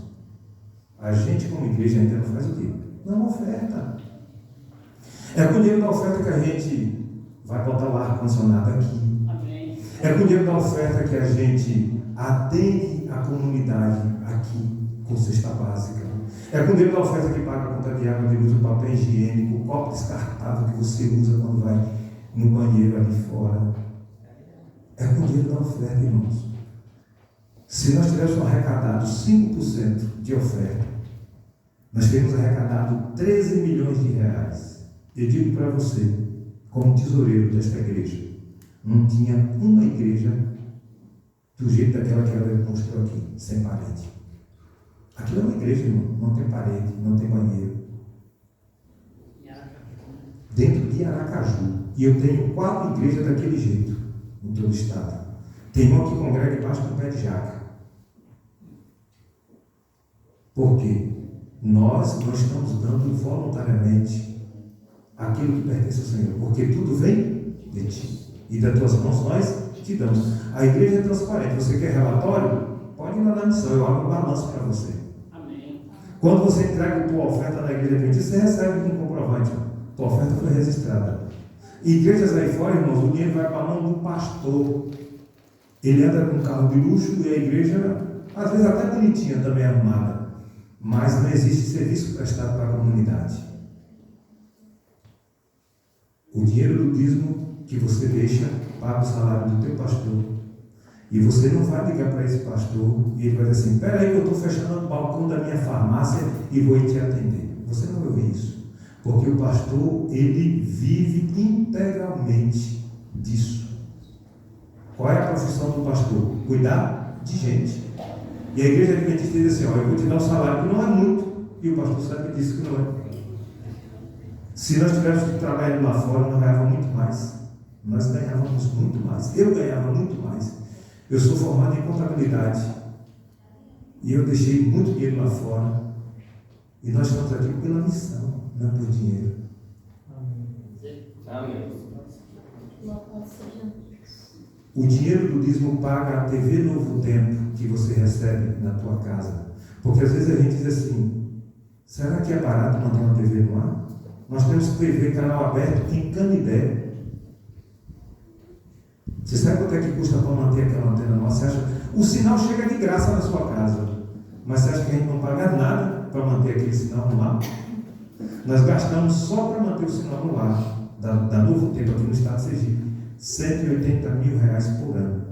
A gente, como igreja, ainda não faz o quê? Não oferta. É com o dinheiro da oferta que a gente vai botar o ar-condicionado aqui. Amém. É com o dinheiro da oferta que a gente atende a comunidade aqui com cesta básica. É com o dinheiro da oferta que paga a conta de água, de luz, o papel higiênico, o copo descartável que você usa quando vai no banheiro ali fora. É com o dinheiro da oferta, irmãos. Se nós tivéssemos arrecadado 5% de oferta, Nós temos arrecadado 13 milhões de reais. Eu digo para você, como tesoureiro desta igreja, não tinha uma igreja do jeito daquela que ela mostrou aqui, sem parede. Aquilo é uma igreja, irmão, não tem parede, não tem banheiro. Dentro de Aracaju. E eu tenho 4 igrejas daquele jeito, em todo o estado. Tem uma que congrega embaixo do pé de jaca. Por quê? Nós não estamos dando voluntariamente aquilo que pertence ao Senhor, porque tudo vem de ti. E das tuas mãos nós te damos. A igreja é transparente. Você quer relatório? Pode ir lá na missão, eu abro um balanço para você. Amém. Quando você entrega a tua oferta na igreja adventista, você recebe um comprovante. Tua oferta foi registrada. Igrejas aí fora, irmãos, o dinheiro vai para a mão do pastor. Ele anda com um carro de luxo e a igreja, às vezes até bonitinha, também arrumada. Mas não existe serviço prestado para a comunidade. O dinheiro do dízimo que você deixa paga o salário do teu pastor. E você não vai ligar para esse pastor e ele vai dizer assim: espera aí que eu estou fechando o balcão da minha farmácia e vou te atender. Você não vai ouvir isso. Porque o pastor, ele vive integralmente disso. Qual é a profissão do pastor? Cuidar de gente. E a igreja adventista diz assim: ó, eu vou te dar um salário que não é muito. E o pastor sabe disso que não é. Se nós tivéssemos trabalhado lá fora, nós ganhávamos muito mais. Nós ganhávamos muito mais. Eu ganhava muito mais. Eu sou formado em contabilidade. E eu deixei muito dinheiro lá fora. E nós estamos aqui pela missão, não por dinheiro. Amém. O dinheiro do dízimo paga a TV Novo Tempo que você recebe na tua casa. Porque às vezes a gente diz assim: será que é barato manter uma TV no ar? Nós temos TV, canal aberto em Canidé. Você sabe quanto é que custa para manter aquela antena nossa? Você acha? O sinal chega de graça na sua casa. Mas você acha que a gente não paga nada para manter aquele sinal no ar? Nós gastamos só para manter o sinal no ar da Novo Tempo aqui no estado de Sergipe 180 mil reais por ano.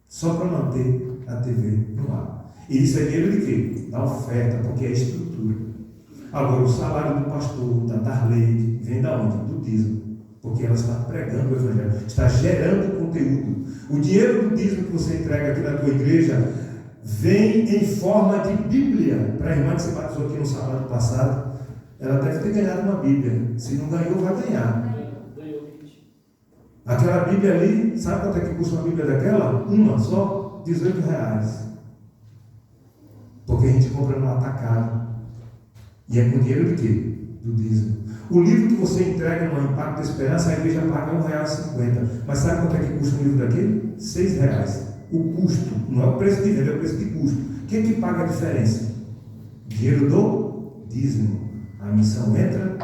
Só para manter a TV no ar. E isso é dinheiro de quê? Da oferta, porque é estrutura. Agora, o salário do pastor, da Darley, vem da onde? Do dízimo. Porque ela está pregando o Evangelho, está gerando conteúdo. O dinheiro do dízimo que você entrega aqui na tua igreja vem em forma de Bíblia. Para a irmã que você batizou aqui no sábado passado, ela deve ter ganhado uma Bíblia. Se não ganhou, vai ganhar. Aquela Bíblia ali, sabe quanto é que custa uma Bíblia daquela? Uma só, R$18. Porque a gente compra no atacado. E é com dinheiro de quê? Do dízimo. O livro que você entrega no Impacto da Esperança, a igreja paga R$1,50. Mas sabe quanto é que custa um livro daquele? R$6. O custo, não é o preço de venda, é o preço de custo. Quem é que paga a diferença? Dinheiro do dízimo. A missão entra,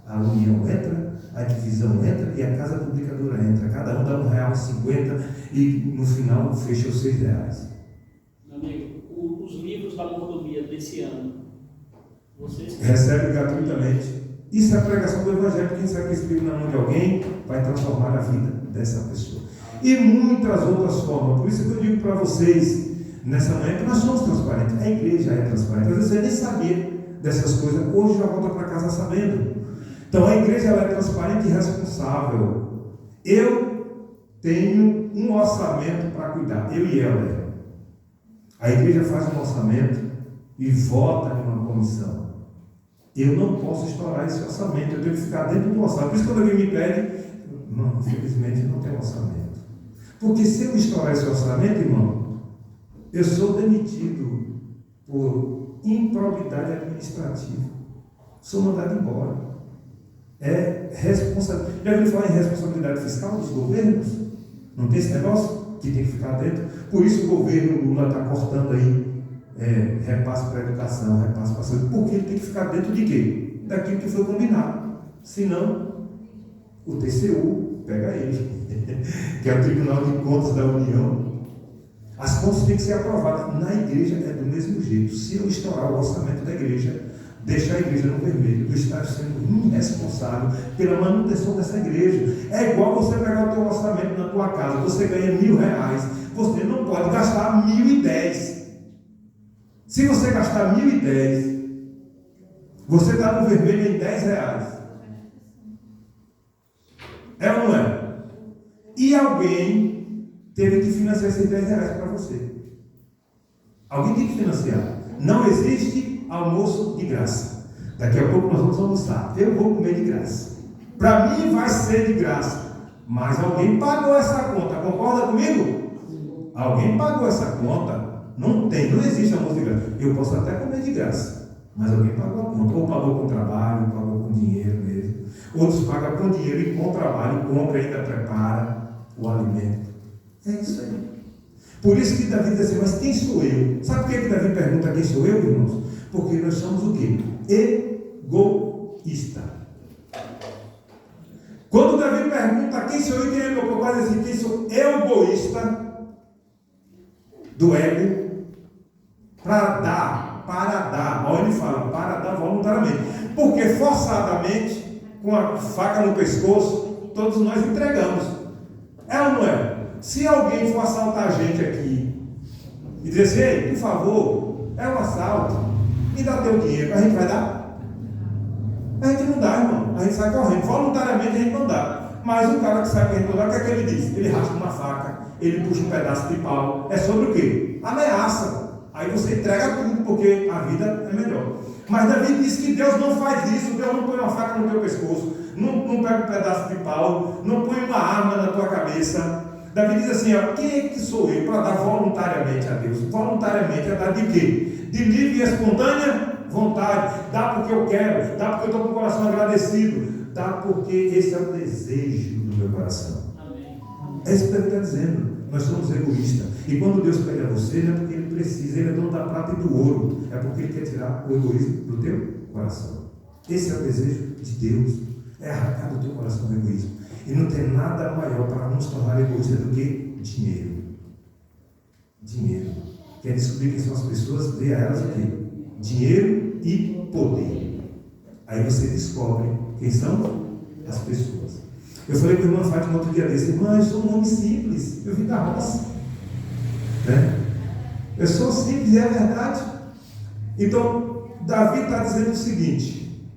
a união entra, a divisão entra e a casa publicadora entra. Cada um dá R$1,50 e no final fecha os R$6. Meu amigo, os livros da mordomia desse ano, vocês recebe gratuitamente. Isso é a pregação do Evangelho. Quem sabe que esse livro na mão de alguém vai transformar a vida dessa pessoa. E muitas outras formas. Por isso que eu digo para vocês nessa manhã que nós somos transparentes. A igreja é transparente. Às vezes você nem sabia dessas coisas. Hoje já volta para casa sabendo. Então a igreja ela é transparente e responsável. Eu tenho um orçamento para cuidar. Eu e ela. A igreja faz um orçamento e vota em uma comissão. Eu não posso estourar esse orçamento. Eu tenho que ficar dentro do orçamento. Por isso quando alguém me pede, não, infelizmente não tem orçamento. Porque se eu estourar esse orçamento, irmão, eu sou demitido por improbidade administrativa. Sou mandado embora. É responsabilidade. Já ouviu falar em responsabilidade fiscal dos governos? Não tem esse negócio? Que tem que ficar dentro. Por isso o governo Lula está cortando aí repasse para a educação, repasse para a saúde. Porque ele tem que ficar dentro de quê? Daquilo que foi combinado. Senão, o TCU pega ele. Que é o Tribunal de Contas da União. As contas têm que ser aprovadas. Na igreja é do mesmo jeito. Se eu estourar o orçamento da igreja, deixar a igreja no vermelho, eu estar sendo irresponsável pela manutenção dessa igreja. É igual você pegar o teu orçamento na tua casa, você ganha R$1.000, você não pode gastar 1.010. Se você gastar 1.010, Você está no vermelho em R$10. É ou não é? E alguém teve que financiar esses R$10 para você. Alguém tem que financiar. Não existe almoço de graça. Daqui a pouco nós vamos almoçar. Eu vou comer de graça. Para mim vai ser de graça. Mas alguém pagou essa conta. Concorda comigo? Alguém pagou essa conta. Não existe almoço de graça. Eu posso até comer de graça. Mas alguém pagou a conta. Ou pagou com trabalho, ou pagou com dinheiro mesmo. Outros pagam com dinheiro e com trabalho, compra e ainda prepara o alimento. É isso aí. Por isso que Davi diz assim, mas quem sou eu? Sabe por que Davi pergunta quem sou eu, irmãos? Porque nós somos o quê? Egoísta. Quando Davi pergunta quem sou eu, quem é meu pai, diz assim, quem sou eu? Egoísta do ego para dar. Olha, ele fala, para dar voluntariamente. Porque forçadamente, com a faca no pescoço, todos nós entregamos. É ou não é? Se alguém for assaltar a gente aqui e dizer assim, ei, por favor, é um assalto, me dá teu dinheiro, a gente vai dar? A gente não dá, irmão. A gente sai correndo. Voluntariamente a gente não dá. Mas o cara que sai correndo não dá, o que é que ele diz? Ele rasga uma faca, ele puxa um pedaço de pau. É sobre o quê? Ameaça. Aí você entrega tudo, porque a vida é melhor. Mas Davi disse que Deus não faz isso. Deus não põe uma faca no teu pescoço, não pega um pedaço de pau, não põe uma arma na tua cabeça. Davi diz assim, ó, quem é que sou eu para dar voluntariamente a Deus? Voluntariamente é dar de quê? De livre e espontânea vontade. Dá porque eu quero, dá porque eu estou com o coração agradecido, dá porque esse é o desejo do meu coração. Amém. É isso que ele está dizendo. Nós somos egoístas. E quando Deus pega você, não é porque Ele precisa, Ele é dono da prata e do ouro. É porque Ele quer tirar o egoísmo do teu coração. Esse é o desejo de Deus. É arrancar do teu coração o egoísmo. E não tem nada maior para nos tornar egoístas do que dinheiro. Dinheiro. Quer descobrir quem são as pessoas? Dê a elas o quê? Dinheiro e poder. Aí você descobre quem são as pessoas. Eu falei com a irmã Fátima outro dia desse, irmã, eu sou um homem simples, eu vim da roça. Né? Eu sou simples, é verdade. Então, Davi está dizendo o seguinte: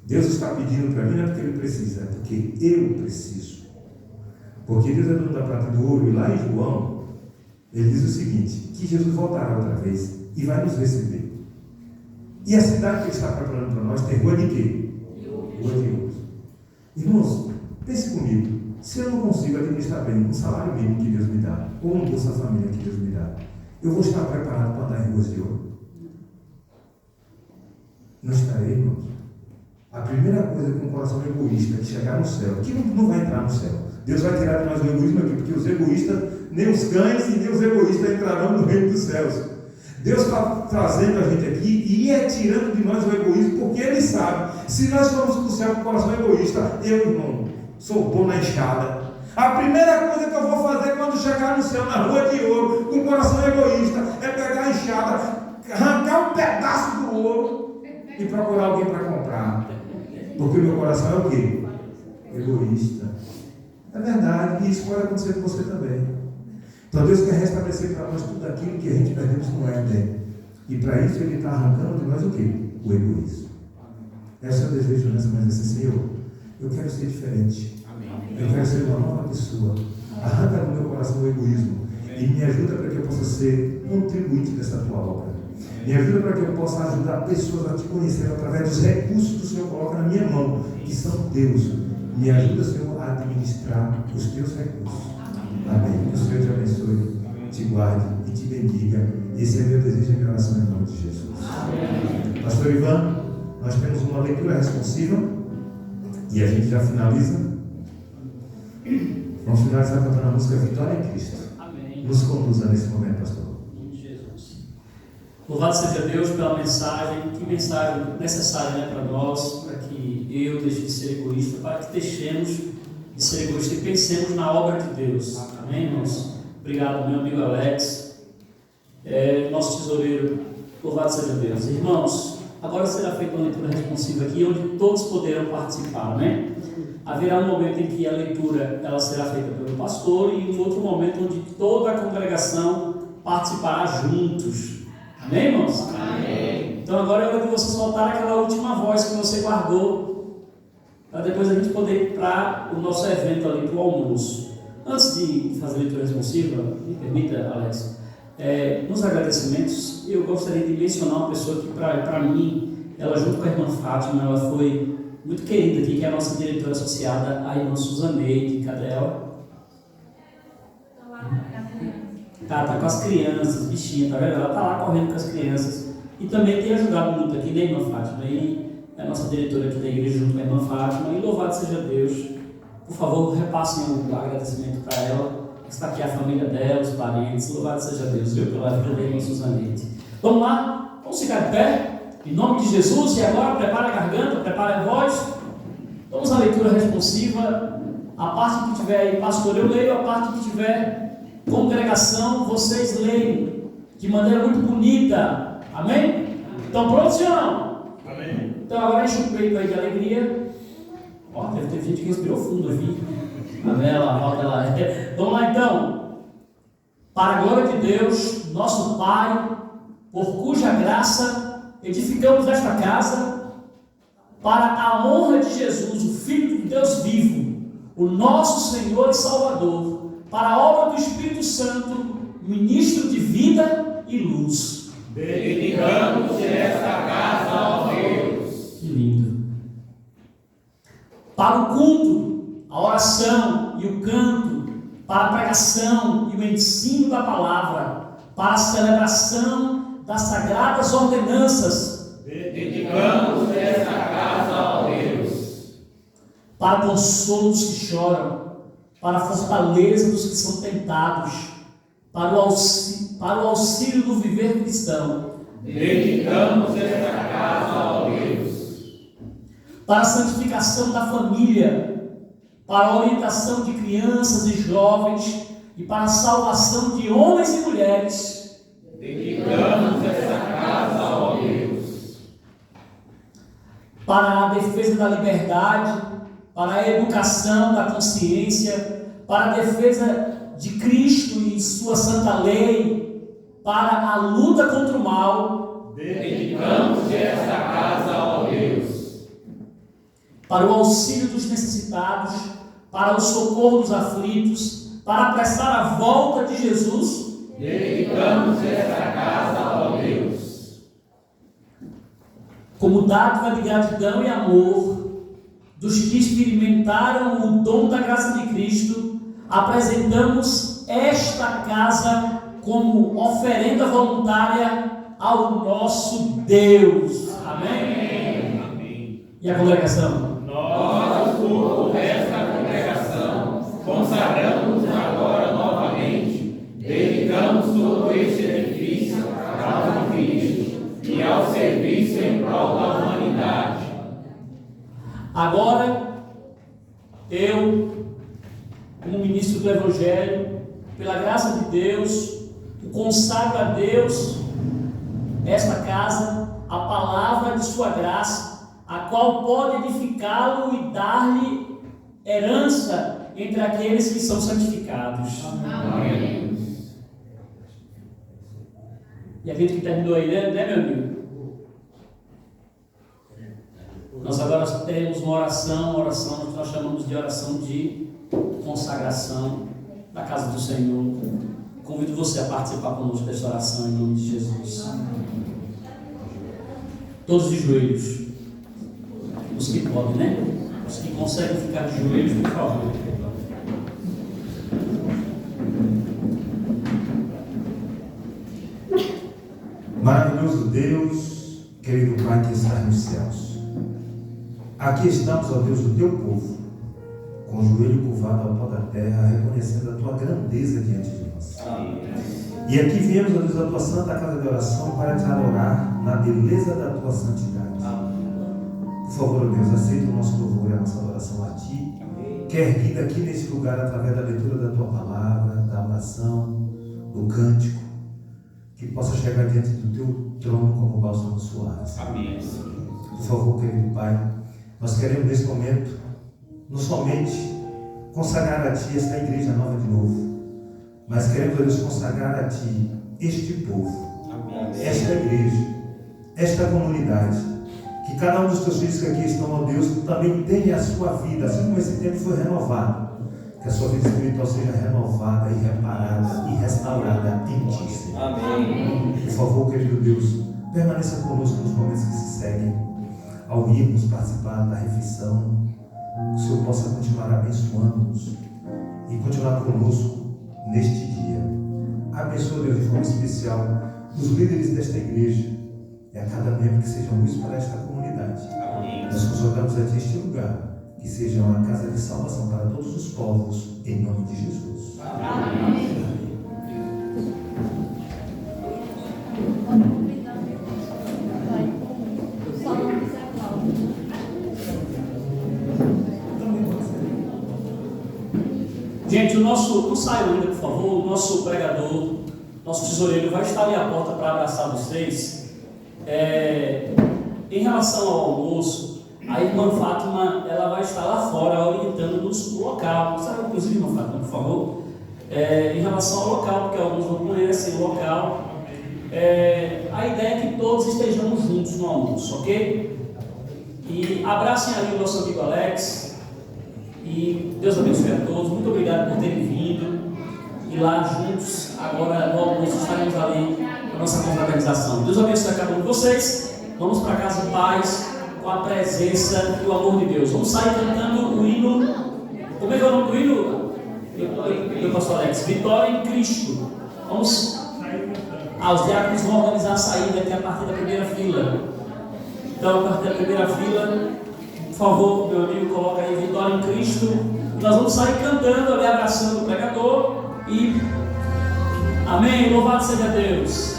Deus está pedindo para mim, não é porque Ele precisa, é porque eu preciso. Porque Deus é dono da prata e do ouro, e lá em João, Ele diz o seguinte: que Jesus voltará outra vez e vai nos receber. E a cidade que Ele está preparando para nós tem rua de quê? Rua de ouro. Irmãos, pense comigo, se eu não consigo administrar bem um salário mínimo que Deus me dá, ou um Bolsa Família que Deus me dá, eu vou estar preparado para andar em ruas de ouro? Não estarei, irmãos. A primeira coisa com o coração egoísta é chegar no céu, que não vai entrar no céu. Deus vai tirar de nós o egoísmo aqui, porque os egoístas, nem os cães e nem os egoístas entrarão no reino dos céus. Deus está trazendo a gente aqui e é tirando de nós o egoísmo, porque Ele sabe, se nós formos para o céu com o coração egoísta, eu, irmão, sou bom na enxada. A primeira coisa que eu vou fazer quando chegar no céu, na rua de ouro, com o coração egoísta, é pegar a enxada, arrancar um pedaço do ouro e procurar alguém para comprar. Porque o meu coração é o quê? Egoísta. É verdade, e isso pode acontecer com você também. Então Deus quer restabelecer para nós tudo aquilo que a gente perdemos no Éden. E para isso Ele está arrancando de nós o quê? O egoísmo. Esse é o desejo nessa manhã, assim, Senhor, eu quero ser diferente. Eu quero ser uma nova pessoa. Arranca do meu coração o egoísmo. E me ajuda para que eu possa ser contribuinte dessa tua obra. Me ajuda para que eu possa ajudar pessoas a te conhecer através dos recursos que o Senhor coloca na minha mão, que são teus. Me ajuda, Senhor, a administrar os teus recursos. Amém. Que o Senhor te abençoe, te guarde e te bendiga. Esse é meu desejo e minha oração em nome de Jesus. Amém. Pastor Ivan, nós temos uma leitura responsiva e a gente já finaliza. Vamos finalizar cantando a música Vitória em Cristo. Amém. Nos conduza nesse momento, pastor. Em nome de Jesus. Louvado seja Deus pela mensagem. Que mensagem necessária, né, para nós, para que eu deixe de ser egoísta, para que deixemos de ser egoísta e pensemos na obra de Deus. Amém, irmãos? Obrigado, meu amigo Alex, nosso tesoureiro. Louvado seja Deus. Irmãos, agora será feita uma leitura responsiva aqui, onde todos poderão participar, né? Haverá um momento em que a leitura ela será feita pelo pastor e um outro momento onde toda a congregação participará juntos. Amém, irmãos? Amém. Então Então agora é hora de você soltar aquela última voz que você guardou, para depois a gente poder ir para o nosso evento ali, para o almoço. Antes de fazer a leitura responsiva, me permita, Alex, nos agradecimentos, eu gostaria de mencionar uma pessoa que, para mim, ela junto com a irmã Fátima, ela foi muito querida aqui, que é a nossa diretora associada, a irmã Suzaneide. Cadê ela? Tá com as crianças, bichinha, tá vendo? Ela tá lá correndo com as crianças e também tem ajudado muito aqui, né, irmã Fátima? E é a nossa diretora aqui da igreja junto com a irmã Fátima, e louvado seja Deus. Por favor, repassem o agradecimento para ela. Está aqui a família dela, os parentes. Louvado seja Deus, viu, pela vida da irmã Suzaneide. Vamos lá? Vamos ficar de pé? Em nome de Jesus. E agora, prepara a garganta, prepara a voz. Vamos à leitura responsiva. A parte que tiver aí, pastor, eu leio. A parte que tiver congregação, vocês leem. De maneira muito bonita. Amém? Estão prontos ou não? Amém. Então agora enche o peito aí de alegria. Ó, deve ter gente que respirou fundo aqui. Amém, ela volta lá. Vamos lá então. Para a glória de Deus, nosso Pai, por cuja graça edificamos esta casa, para a honra de Jesus, o Filho de Deus vivo, o nosso Senhor e Salvador, para a obra do Espírito Santo, ministro de vida e luz. Dedicamos esta casa ao Deus. Que lindo. Para o culto, a oração e o canto, para a pregação e o ensino da palavra, para a celebração das sagradas ordenanças. Dedicamos esta casa ao Deus. Para consolo dos que choram, para a fortaleza dos que são tentados, para o auxílio do viver cristão. Dedicamos esta casa ao Deus. Para a santificação da família, para a orientação de crianças e jovens e para a salvação de homens e mulheres. Dedicamos esta casa ao Deus. Para a defesa da liberdade, para a educação da consciência, para a defesa de Cristo e sua santa lei, para a luta contra o mal. Dedicamos esta casa ao Deus. Para o auxílio dos necessitados, para o socorro dos aflitos, para apressar a volta de Jesus. Dedicamos esta casa ao Deus. Como dádiva de gratidão e amor dos que experimentaram o dom da graça de Cristo, apresentamos esta casa como oferenda voluntária ao nosso Deus. Amém? Amém. E a congregação? Nós, por esta congregação, consagramos agora novamente, dedicamos todo este edifício ao Cristo e ao serviço em prol da humanidade. Agora, eu, como ministro do Evangelho, pela graça de Deus, consagro a Deus esta casa, a palavra de sua graça, a qual pode edificá-lo e dar-lhe herança entre aqueles que são santificados. Amém. E a gente que terminou aí, né, meu amigo? Nós agora teremos uma oração que nós chamamos de oração de consagração da casa do Senhor. Convido você a participar conosco desta oração em nome de Jesus. Todos de joelhos. Os que podem, né? Os que conseguem ficar de joelhos, por favor. Maravilhoso Deus, querido Pai que está nos céus. Aqui estamos, ó Deus, o teu povo, com o joelho curvado ao pó da terra, reconhecendo a tua grandeza diante de nós. E aqui viemos, ó Deus, a tua santa casa de oração para te adorar na beleza da tua santidade. Por favor, ó Deus, aceita o nosso louvor e a nossa adoração a ti, que é erguida aqui nesse lugar através da leitura da tua palavra, da oração, do cântico, que possa chegar diante do teu trono como bálsamo suave. Amém. Por favor, querido Pai, nós queremos nesse momento não somente consagrar a Ti esta igreja nova de novo, mas queremos, Deus, consagrar a Ti este povo, esta igreja, esta comunidade. Que cada um dos teus filhos que aqui estão, ó Deus, também tenha a sua vida, assim como esse tempo foi renovado. Que a sua vida espiritual seja renovada e reparada e restaurada em Ti, Senhor. Amém. Por favor, querido Deus, permaneça conosco nos momentos que se seguem. Ao irmos participar da refeição, que o Senhor possa continuar abençoando-nos e continuar conosco neste dia. Abençoa, Deus, de forma especial os líderes desta igreja e a cada membro que seja luz para esta comunidade. Amém. Nós consolidamos a Ti este lugar, que seja uma casa de salvação para todos os povos, em nome de Jesus. Amém. Gente, não saiam ainda, por favor. O nosso pregador, nosso tesoureiro, vai estar ali à porta para abraçar vocês. Em relação ao almoço, a irmã Fátima, ela vai estar lá fora orientando-nos o local. Sabe, inclusive, irmã Fátima, por favor? Em relação ao local, porque alguns não conhecem o local. A ideia é que todos estejamos juntos no almoço, ok? E abracem ali o nosso amigo Alex. E Deus abençoe a todos. Muito obrigado por terem vindo. E lá juntos, agora no almoço, estaremos ali com a nossa confraternização. Deus abençoe a cada um de vocês. Vamos para casa em paz, com a presença e o amor de Deus. Vamos sair cantando o hino. Como é que é o nome do hino? Meu pastor Alex. Vitória em Cristo. Vamos. Os diáconos vão organizar a saída aqui a partir da primeira fila. Então, a partir da primeira fila, por favor, meu amigo, coloca aí Vitória em Cristo. Nós vamos sair cantando, ali abraçando o pregador. E amém. Louvado seja Deus.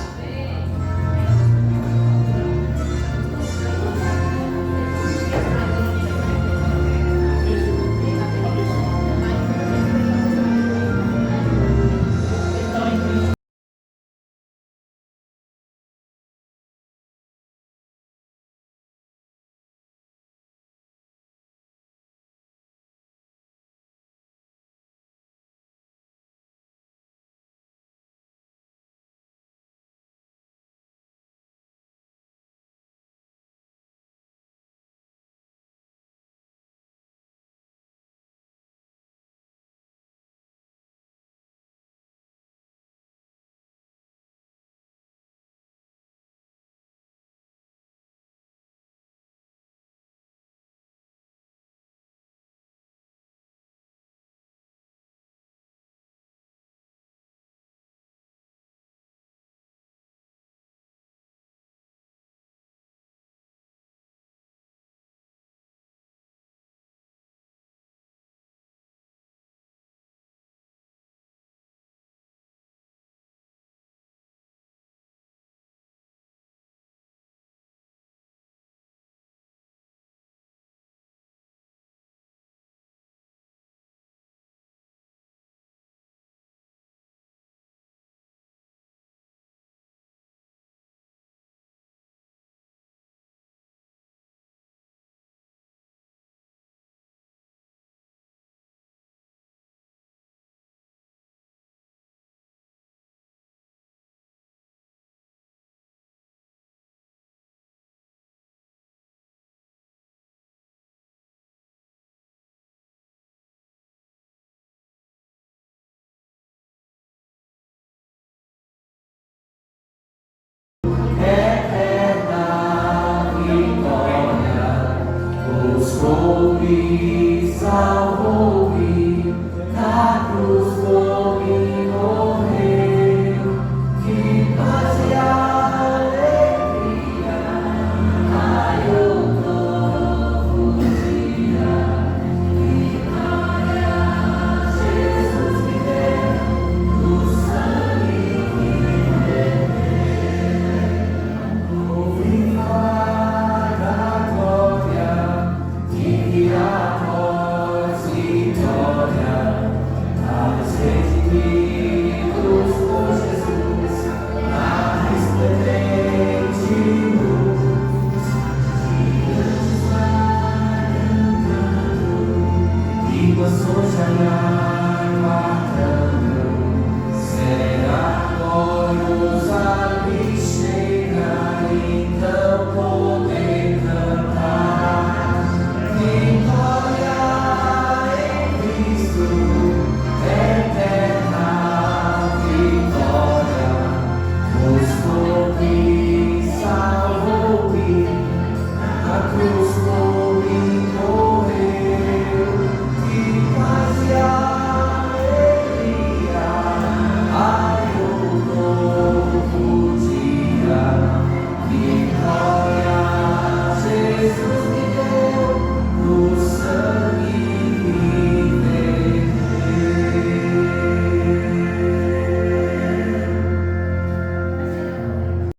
Salvou-me, na cruz por mim morreu, que paz e alegria, raiou um novo dia, vitória Jesus me deu, no sangue que me deu, ouvi falar da glória, que virá. Será gloriosa, me chega então. o